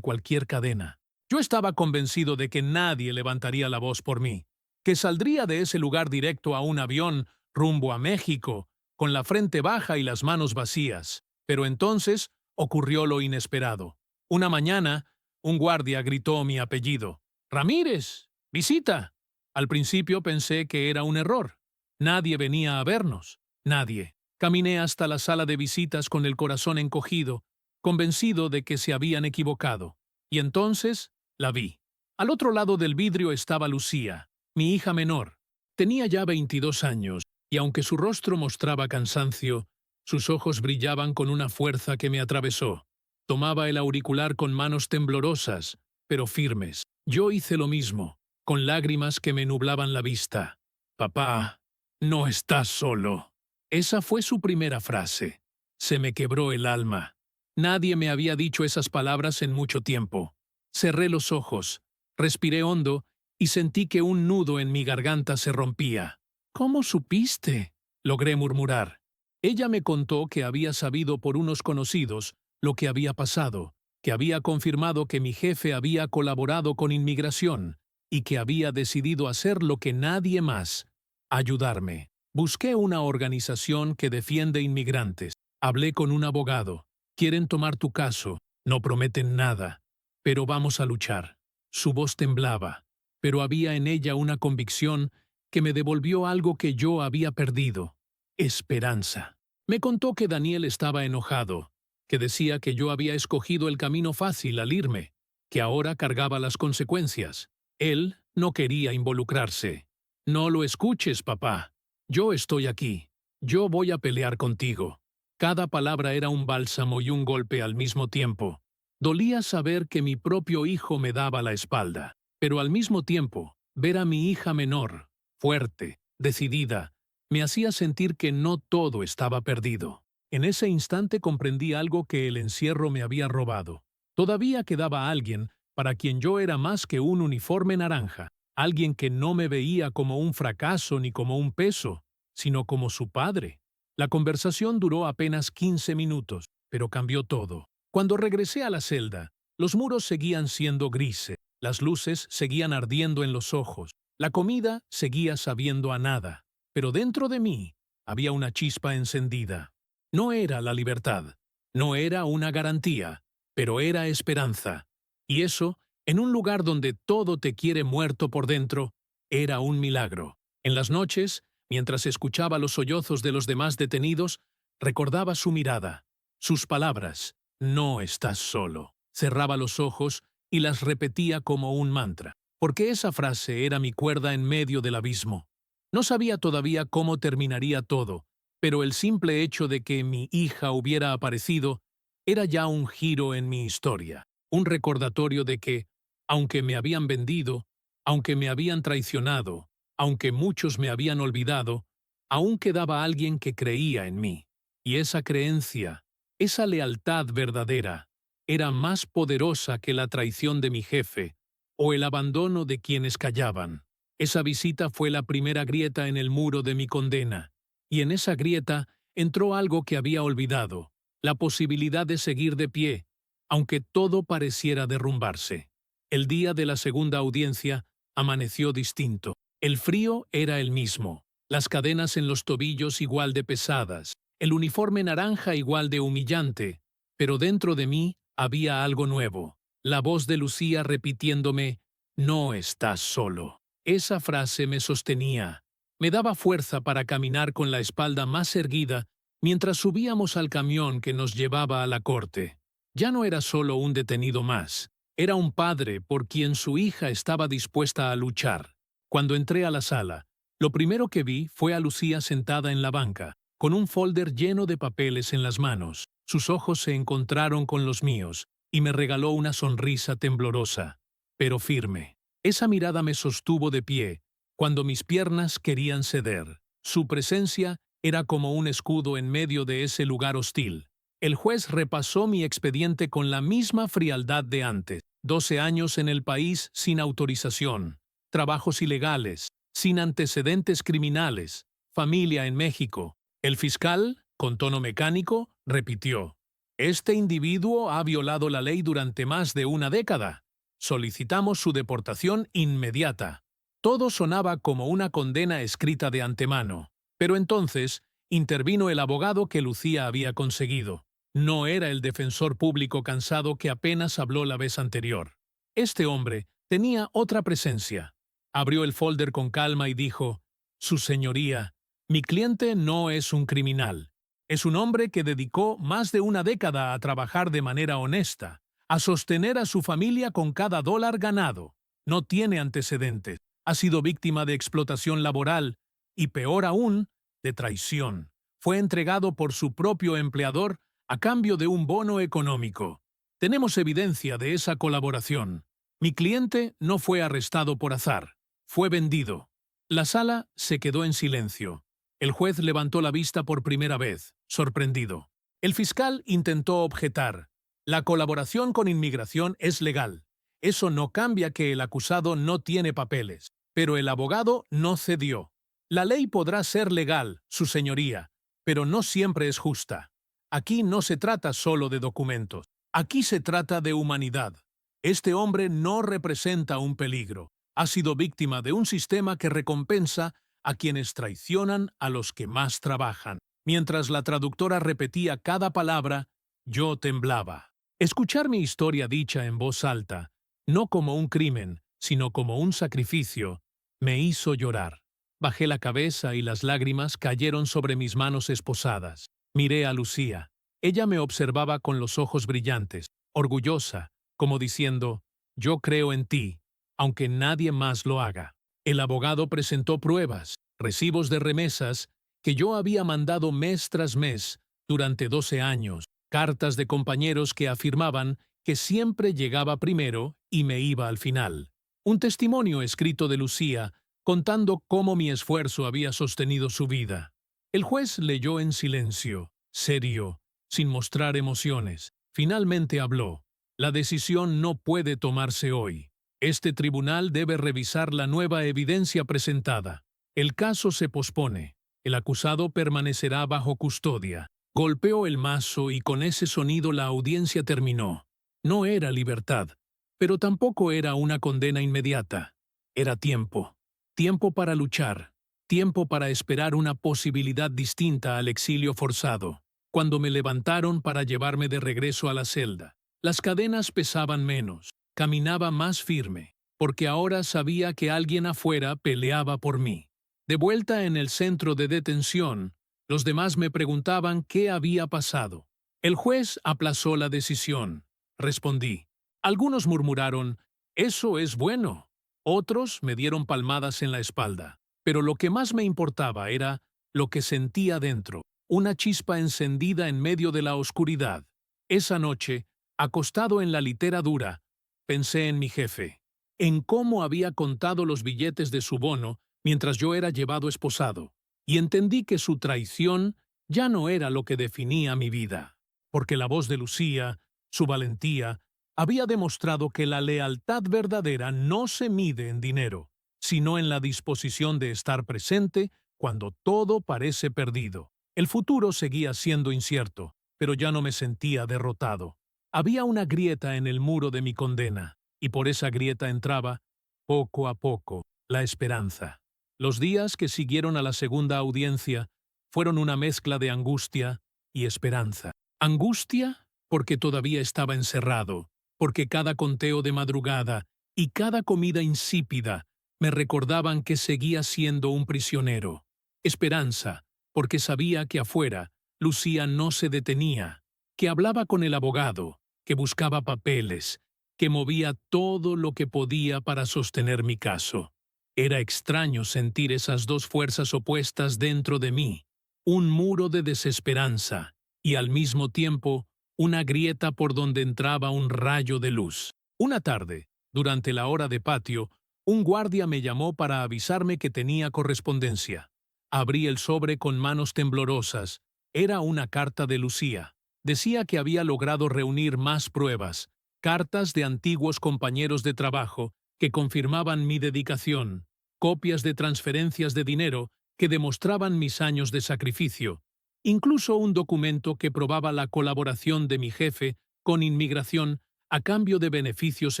cualquier cadena. Yo estaba convencido de que nadie levantaría la voz por mí, que saldría de ese lugar directo a un avión rumbo a México, con la frente baja y las manos vacías. Pero entonces ocurrió lo inesperado. Una mañana, un guardia gritó mi apellido. «¡Ramírez! ¡Visita!». Al principio pensé que era un error. Nadie venía a vernos. Nadie. Caminé hasta la sala de visitas con el corazón encogido, convencido de que se habían equivocado. Y entonces la vi. Al otro lado del vidrio estaba Lucía, mi hija menor. Tenía ya 22 años, y aunque su rostro mostraba cansancio, sus ojos brillaban con una fuerza que me atravesó. Tomaba el auricular con manos temblorosas, pero firmes. Yo hice lo mismo. con lágrimas que me nublaban la vista. «Papá, no estás solo». Esa fue su primera frase. Se me quebró el alma. Nadie me había dicho esas palabras en mucho tiempo. Cerré los ojos, respiré hondo y sentí que un nudo en mi garganta se rompía. «¿Cómo supiste?», logré murmurar. Ella me contó que había sabido por unos conocidos lo que había pasado, que había confirmado que mi jefe había colaborado con inmigración y que había decidido hacer lo que nadie más, ayudarme. Busqué una organización que defiende inmigrantes. Hablé con un abogado. Quieren tomar tu caso. No prometen nada. Pero vamos a luchar. Su voz temblaba, pero había en ella una convicción que me devolvió algo que yo había perdido. Esperanza. Me contó que Daniel estaba enojado, que decía que yo había escogido el camino fácil al irme, que ahora cargaba las consecuencias. Él no quería involucrarse. «No lo escuches, papá. Yo estoy aquí. Yo voy a pelear contigo». Cada palabra era un bálsamo y un golpe al mismo tiempo. Dolía saber que mi propio hijo me daba la espalda, pero al mismo tiempo, ver a mi hija menor, fuerte, decidida, me hacía sentir que no todo estaba perdido. En ese instante comprendí algo que el encierro me había robado. Todavía quedaba alguien para quien yo era más que un uniforme naranja, alguien que no me veía como un fracaso ni como un peso, sino como su padre. La conversación duró apenas 15 minutos, pero cambió todo. Cuando regresé a la celda, los muros seguían siendo grises, las luces seguían ardiendo en los ojos, la comida seguía sabiendo a nada, pero dentro de mí había una chispa encendida. No era la libertad, no era una garantía, pero era esperanza. Y eso, en un lugar donde todo te quiere muerto por dentro, era un milagro. En las noches, mientras escuchaba los sollozos de los demás detenidos, recordaba su mirada, sus palabras: «No estás solo». Cerraba los ojos y las repetía como un mantra, porque esa frase era mi cuerda en medio del abismo. No sabía todavía cómo terminaría todo, pero el simple hecho de que mi hija hubiera aparecido era ya un giro en mi historia, un recordatorio de que, aunque me habían vendido, aunque me habían traicionado, aunque muchos me habían olvidado, aún quedaba alguien que creía en mí. Y esa creencia, esa lealtad verdadera, era más poderosa que la traición de mi jefe o el abandono de quienes callaban. Esa visita fue la primera grieta en el muro de mi condena, y en esa grieta entró algo que había olvidado, la posibilidad de seguir de pie, aunque todo pareciera derrumbarse. El día de la segunda audiencia amaneció distinto. El frío era el mismo, las cadenas en los tobillos igual de pesadas, el uniforme naranja igual de humillante, pero dentro de mí había algo nuevo, la voz de Lucía repitiéndome: «No estás solo». Esa frase me sostenía, me daba fuerza para caminar con la espalda más erguida mientras subíamos al camión que nos llevaba a la corte. Ya no era solo un detenido más, era un padre por quien su hija estaba dispuesta a luchar. Cuando entré a la sala, lo primero que vi fue a Lucía sentada en la banca, con un folder lleno de papeles en las manos. Sus ojos se encontraron con los míos y me regaló una sonrisa temblorosa, pero firme. Esa mirada me sostuvo de pie cuando mis piernas querían ceder. Su presencia era como un escudo en medio de ese lugar hostil. El juez repasó mi expediente con la misma frialdad de antes. 12 años en el país sin autorización, trabajos ilegales, sin antecedentes criminales, familia en México. El fiscal, con tono mecánico, repitió: «Este individuo ha violado la ley durante más de una década. Solicitamos su deportación inmediata». Todo sonaba como una condena escrita de antemano, pero entonces intervino el abogado que Lucía había conseguido. No era el defensor público cansado que apenas habló la vez anterior. Este hombre tenía otra presencia. Abrió el folder con calma y dijo: «Su señoría, mi cliente no es un criminal. Es un hombre que dedicó más de una década a trabajar de manera honesta, a sostener a su familia con cada dólar ganado. No tiene antecedentes. Ha sido víctima de explotación laboral y, peor aún, de traición. Fue entregado por su propio empleador a cambio de un bono económico. Tenemos evidencia de esa colaboración. Mi cliente no fue arrestado por azar, fue vendido. La sala se quedó en silencio. El juez levantó la vista por primera vez, sorprendido. El fiscal intentó objetar. La colaboración con inmigración es legal. Eso no cambia que el acusado no tiene papeles. Pero el abogado no cedió. La ley podrá ser legal, su señoría, pero no siempre es justa. Aquí no se trata solo de documentos. Aquí se trata de humanidad. Este hombre no representa un peligro. Ha sido víctima de un sistema que recompensa a quienes traicionan a los que más trabajan. Mientras la traductora repetía cada palabra, yo temblaba. Escuchar mi historia dicha en voz alta, no como un crimen, sino como un sacrificio, me hizo llorar. Bajé la cabeza y las lágrimas cayeron sobre mis manos esposadas. Miré a Lucía. Ella me observaba con los ojos brillantes, orgullosa, como diciendo, yo creo en ti, aunque nadie más lo haga. El abogado presentó pruebas, recibos de remesas, que yo había mandado mes tras mes durante 12 años, cartas de compañeros que afirmaban que siempre llegaba primero y me iba al final. Un testimonio escrito de Lucía, contando cómo mi esfuerzo había sostenido su vida. El juez leyó en silencio, serio, sin mostrar emociones. Finalmente habló. La decisión no puede tomarse hoy. Este tribunal debe revisar la nueva evidencia presentada. El caso se pospone. El acusado permanecerá bajo custodia. Golpeó el mazo y con ese sonido la audiencia terminó. No era libertad, pero tampoco era una condena inmediata. Era tiempo. Tiempo para luchar. Tiempo para esperar una posibilidad distinta al exilio forzado. Cuando me levantaron para llevarme de regreso a la celda, las cadenas pesaban menos. Caminaba más firme, porque ahora sabía que alguien afuera peleaba por mí. De vuelta en el centro de detención, los demás me preguntaban qué había pasado. El juez aplazó la decisión. Respondí. Algunos murmuraron, «Eso es bueno». Otros me dieron palmadas en la espalda. Pero lo que más me importaba era lo que sentía dentro, una chispa encendida en medio de la oscuridad. Esa noche, acostado en la litera dura, pensé en mi jefe, en cómo había contado los billetes de su bono mientras yo era llevado esposado, y entendí que su traición ya no era lo que definía mi vida, porque la voz de Lucía, su valentía, había demostrado que la lealtad verdadera no se mide en dinero, sino en la disposición de estar presente cuando todo parece perdido. El futuro seguía siendo incierto, pero ya no me sentía derrotado. Había una grieta en el muro de mi condena, y por esa grieta entraba, poco a poco, la esperanza. Los días que siguieron a la segunda audiencia fueron una mezcla de angustia y esperanza. Angustia porque todavía estaba encerrado, porque cada conteo de madrugada y cada comida insípida me recordaban que seguía siendo un prisionero. Esperanza porque sabía que afuera Lucía no se detenía, que hablaba con el abogado, que buscaba papeles, que movía todo lo que podía para sostener mi caso. Era extraño sentir esas dos fuerzas opuestas dentro de mí, un muro de desesperanza y al mismo tiempo una grieta por donde entraba un rayo de luz. Una tarde, durante la hora de patio, un guardia me llamó para avisarme que tenía correspondencia. Abrí el sobre con manos temblorosas. Era una carta de Lucía. Decía que había logrado reunir más pruebas, cartas de antiguos compañeros de trabajo que confirmaban mi dedicación, copias de transferencias de dinero que demostraban mis años de sacrificio, incluso un documento que probaba la colaboración de mi jefe con inmigración a cambio de beneficios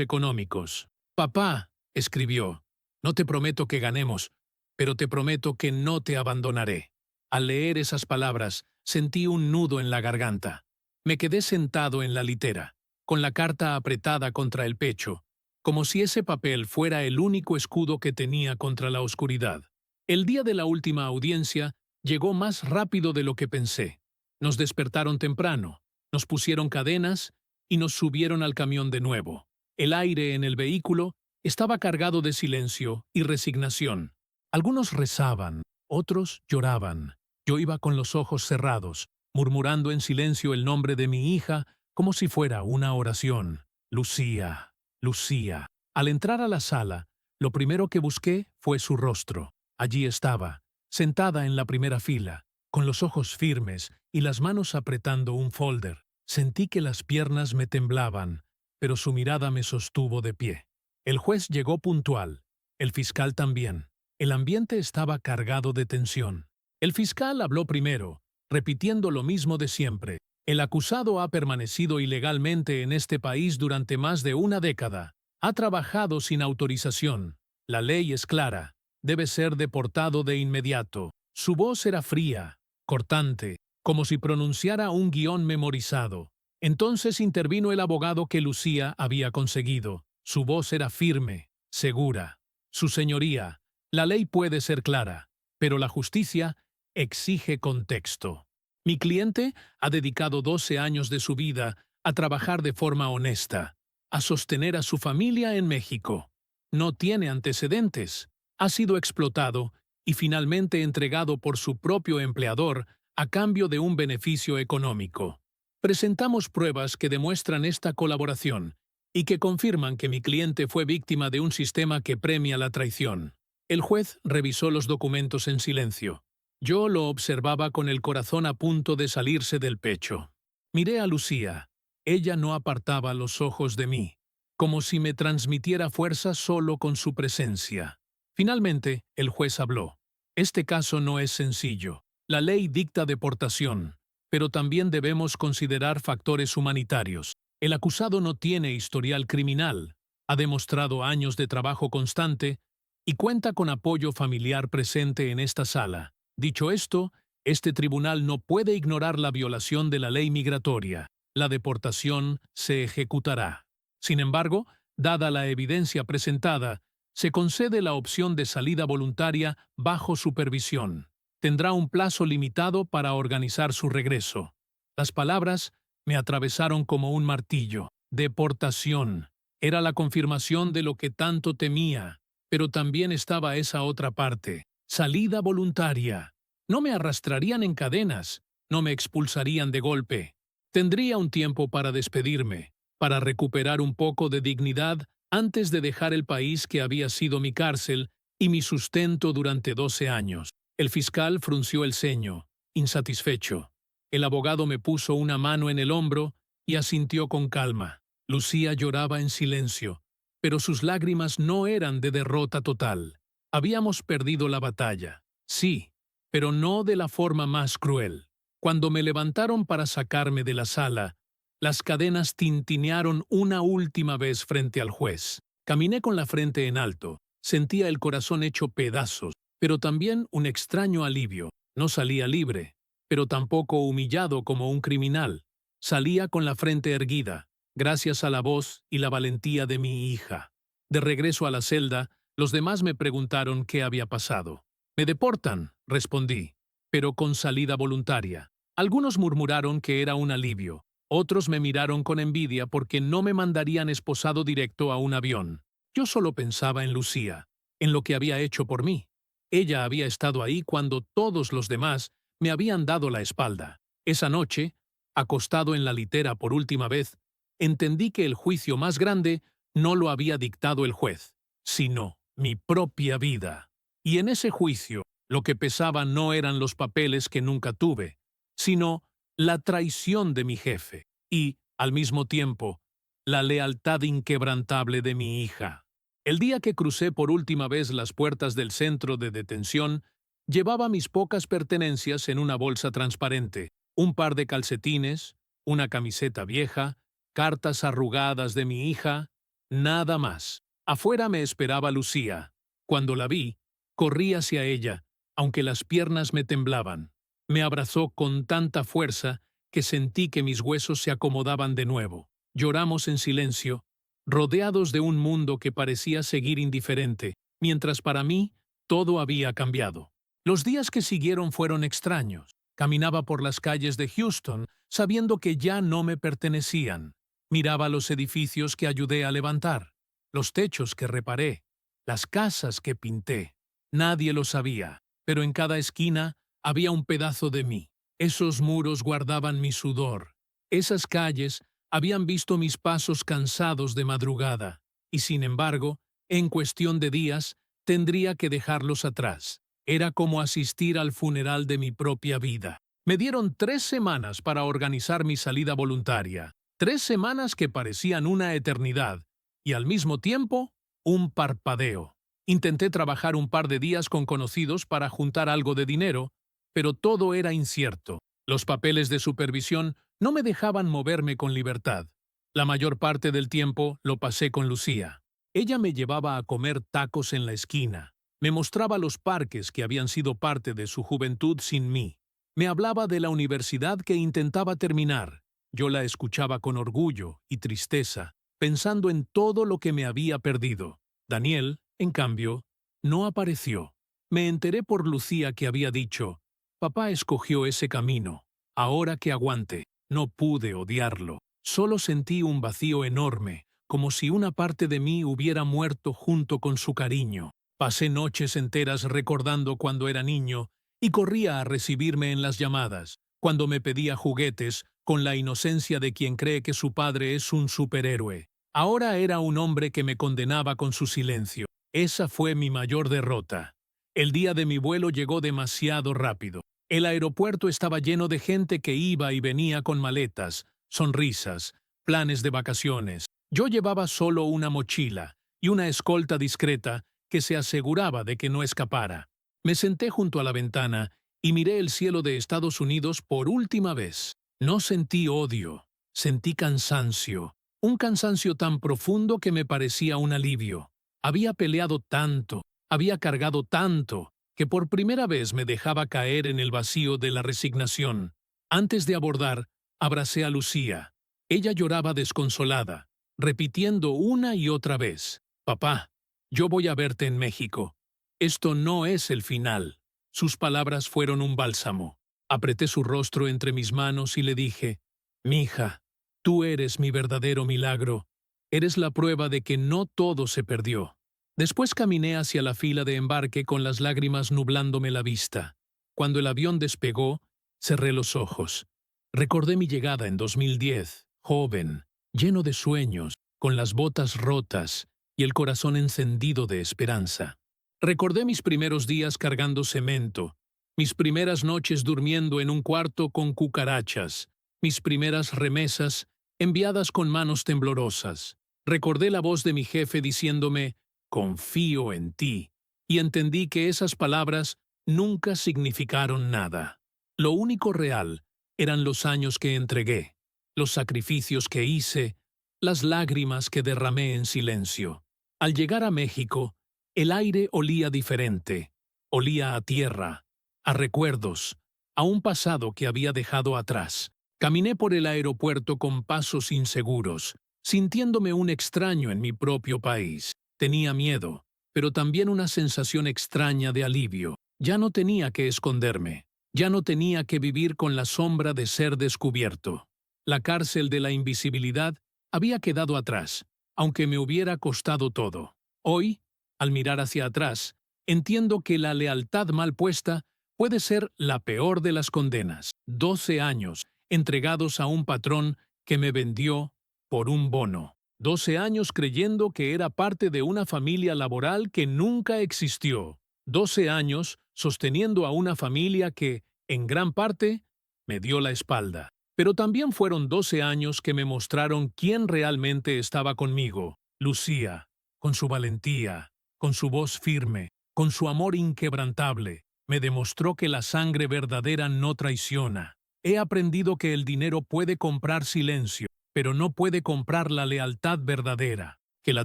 económicos. «Papá», escribió, «no te prometo que ganemos, pero te prometo que no te abandonaré». Al leer esas palabras, sentí un nudo en la garganta. Me quedé sentado en la litera, con la carta apretada contra el pecho, como si ese papel fuera el único escudo que tenía contra la oscuridad. El día de la última audiencia llegó más rápido de lo que pensé. Nos despertaron temprano, nos pusieron cadenas y nos subieron al camión de nuevo. El aire en el vehículo estaba cargado de silencio y resignación. Algunos rezaban, otros lloraban. Yo iba con los ojos cerrados, murmurando en silencio el nombre de mi hija como si fuera una oración. Lucía, Lucía. Al entrar a la sala, lo primero que busqué fue su rostro. Allí estaba, sentada en la primera fila, con los ojos firmes y las manos apretando un folder. Sentí que las piernas me temblaban, pero su mirada me sostuvo de pie. El juez llegó puntual, el fiscal también. El ambiente estaba cargado de tensión. El fiscal habló primero, repitiendo lo mismo de siempre. El acusado ha permanecido ilegalmente en este país durante más de una década. Ha trabajado sin autorización. La ley es clara. Debe ser deportado de inmediato. Su voz era fría, cortante, como si pronunciara un guión memorizado. Entonces intervino el abogado que Lucía había conseguido. Su voz era firme, segura. Su señoría, la ley puede ser clara, pero la justicia exige contexto. Mi cliente ha dedicado 12 años de su vida a trabajar de forma honesta, a sostener a su familia en México. No tiene antecedentes. Ha sido explotado y finalmente entregado por su propio empleador a cambio de un beneficio económico. Presentamos pruebas que demuestran esta colaboración y que confirman que mi cliente fue víctima de un sistema que premia la traición. El juez revisó los documentos en silencio. Yo lo observaba con el corazón a punto de salirse del pecho. Miré a Lucía. Ella no apartaba los ojos de mí, como si me transmitiera fuerza solo con su presencia. Finalmente, el juez habló. Este caso no es sencillo. La ley dicta deportación, pero también debemos considerar factores humanitarios. El acusado no tiene historial criminal, ha demostrado años de trabajo constante y cuenta con apoyo familiar presente en esta sala. Dicho esto, este tribunal no puede ignorar la violación de la ley migratoria. La deportación se ejecutará. Sin embargo, dada la evidencia presentada, se concede la opción de salida voluntaria bajo supervisión. Tendrá un plazo limitado para organizar su regreso. Las palabras me atravesaron como un martillo. Deportación. Era la confirmación de lo que tanto temía, pero también estaba esa otra parte. Salida voluntaria. No me arrastrarían en cadenas, no me expulsarían de golpe. Tendría un tiempo para despedirme, para recuperar un poco de dignidad antes de dejar el país que había sido mi cárcel y mi sustento durante 12 años. El fiscal frunció el ceño, insatisfecho. El abogado me puso una mano en el hombro y asintió con calma. Lucía lloraba en silencio, pero sus lágrimas no eran de derrota total. Habíamos perdido la batalla, sí, pero no de la forma más cruel. Cuando me levantaron para sacarme de la sala, las cadenas tintinearon una última vez frente al juez. Caminé con la frente en alto, sentía el corazón hecho pedazos, pero también un extraño alivio. No salía libre, pero tampoco humillado como un criminal. Salía con la frente erguida, gracias a la voz y la valentía de mi hija. De regreso a la celda, los demás me preguntaron qué había pasado. «Me deportan», respondí, pero con salida voluntaria. Algunos murmuraron que era un alivio. Otros me miraron con envidia porque no me mandarían esposado directo a un avión. Yo solo pensaba en Lucía, en lo que había hecho por mí. Ella había estado ahí cuando todos los demás me habían dado la espalda. Esa noche, acostado en la litera por última vez, entendí que el juicio más grande no lo había dictado el juez, sino mi propia vida. Y en ese juicio, lo que pesaba no eran los papeles que nunca tuve, sino la traición de mi jefe y, al mismo tiempo, la lealtad inquebrantable de mi hija. El día que crucé por última vez las puertas del centro de detención, llevaba mis pocas pertenencias en una bolsa transparente, un par de calcetines, una camiseta vieja, cartas arrugadas de mi hija, nada más. Afuera me esperaba Lucía. Cuando la vi, corrí hacia ella, aunque las piernas me temblaban. Me abrazó con tanta fuerza que sentí que mis huesos se acomodaban de nuevo. Lloramos en silencio, rodeados de un mundo que parecía seguir indiferente, mientras para mí todo había cambiado. Los días que siguieron fueron extraños. Caminaba por las calles de Houston, sabiendo que ya no me pertenecían. Miraba los edificios que ayudé a levantar, los techos que reparé, las casas que pinté. Nadie lo sabía, pero en cada esquina había un pedazo de mí. Esos muros guardaban mi sudor. Esas calles habían visto mis pasos cansados de madrugada. y sin embargo, en cuestión de días, tendría que dejarlos atrás. Era como asistir al funeral de mi propia vida. Me dieron 3 semanas para organizar mi salida voluntaria. 3 semanas que parecían una eternidad y al mismo tiempo un parpadeo. Intenté trabajar un par de días con conocidos para juntar algo de dinero, pero todo era incierto. Los papeles de supervisión no me dejaban moverme con libertad. La mayor parte del tiempo lo pasé con Lucía. Ella me llevaba a comer tacos en la esquina. Me mostraba los parques que habían sido parte de su juventud sin mí. Me hablaba de la universidad que intentaba terminar. Yo la escuchaba con orgullo y tristeza, pensando en todo lo que me había perdido. Daniel, en cambio, no apareció. Me enteré por Lucía que había dicho: «Papá escogió ese camino. Ahora que aguante». No pude odiarlo. Solo sentí un vacío enorme, como si una parte de mí hubiera muerto junto con su cariño. Pasé noches enteras recordando cuando era niño y corría a recibirme en las llamadas, cuando me pedía juguetes, con la inocencia de quien cree que su padre es un superhéroe. Ahora era un hombre que me condenaba con su silencio. Esa fue mi mayor derrota. El día de mi vuelo llegó demasiado rápido. El aeropuerto estaba lleno de gente que iba y venía con maletas, sonrisas, planes de vacaciones. Yo llevaba solo una mochila y una escolta discreta que se aseguraba de que no escapara. Me senté junto a la ventana y miré el cielo de Estados Unidos por última vez. No sentí odio, sentí cansancio. Un cansancio tan profundo que me parecía un alivio. Había peleado tanto, había cargado tanto, que por primera vez me dejaba caer en el vacío de la resignación. Antes de abordar, abracé a Lucía. Ella lloraba desconsolada, repitiendo una y otra vez: «Papá, yo voy a verte en México. Esto no es el final». Sus palabras fueron un bálsamo. Apreté su rostro entre mis manos y le dije: «Mija, tú eres mi verdadero milagro. Eres la prueba de que no todo se perdió». Después caminé hacia la fila de embarque con las lágrimas nublándome la vista. Cuando el avión despegó, cerré los ojos. Recordé mi llegada en 2010, joven, lleno de sueños, con las botas rotas y el corazón encendido de esperanza. Recordé mis primeros días cargando cemento, mis primeras noches durmiendo en un cuarto con cucarachas, mis primeras remesas enviadas con manos temblorosas. Recordé la voz de mi jefe diciéndome: «Confío en ti», y entendí que esas palabras nunca significaron nada. Lo único real eran los años que entregué, los sacrificios que hice, las lágrimas que derramé en silencio. Al llegar a México, el aire olía diferente. Olía a tierra, a recuerdos, a un pasado que había dejado atrás. Caminé por el aeropuerto con pasos inseguros, sintiéndome un extraño en mi propio país. Tenía miedo, pero también una sensación extraña de alivio. Ya no tenía que esconderme. Ya no tenía que vivir con la sombra de ser descubierto. La cárcel de la invisibilidad había quedado atrás, aunque me hubiera costado todo. Hoy, al mirar hacia atrás, entiendo que la lealtad mal puesta puede ser la peor de las condenas. 12 años entregados a un patrón que me vendió por un bono. 12 años creyendo que era parte de una familia laboral que nunca existió. 12 años sosteniendo a una familia que, en gran parte, me dio la espalda. Pero también fueron 12 años que me mostraron quién realmente estaba conmigo. Lucía, con su valentía, con su voz firme, con su amor inquebrantable, me demostró que la sangre verdadera no traiciona. He aprendido que el dinero puede comprar silencio, pero no puede comprar la lealtad verdadera, que la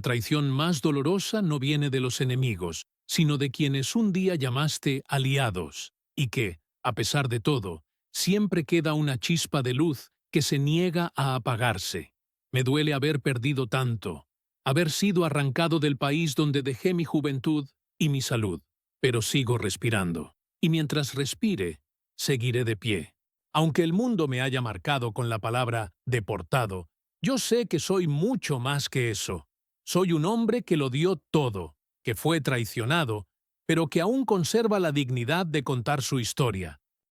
traición más dolorosa no viene de los enemigos, sino de quienes un día llamaste aliados, y que, a pesar de todo, siempre queda una chispa de luz que se niega a apagarse. Me duele haber perdido tanto, haber sido arrancado del país donde dejé mi juventud y mi salud, pero sigo respirando, y mientras respire, seguiré de pie. Aunque el mundo me haya marcado con la palabra deportado, yo sé que soy mucho más que eso. Soy un hombre que lo dio todo, que fue traicionado, pero que aún conserva la dignidad de contar su historia.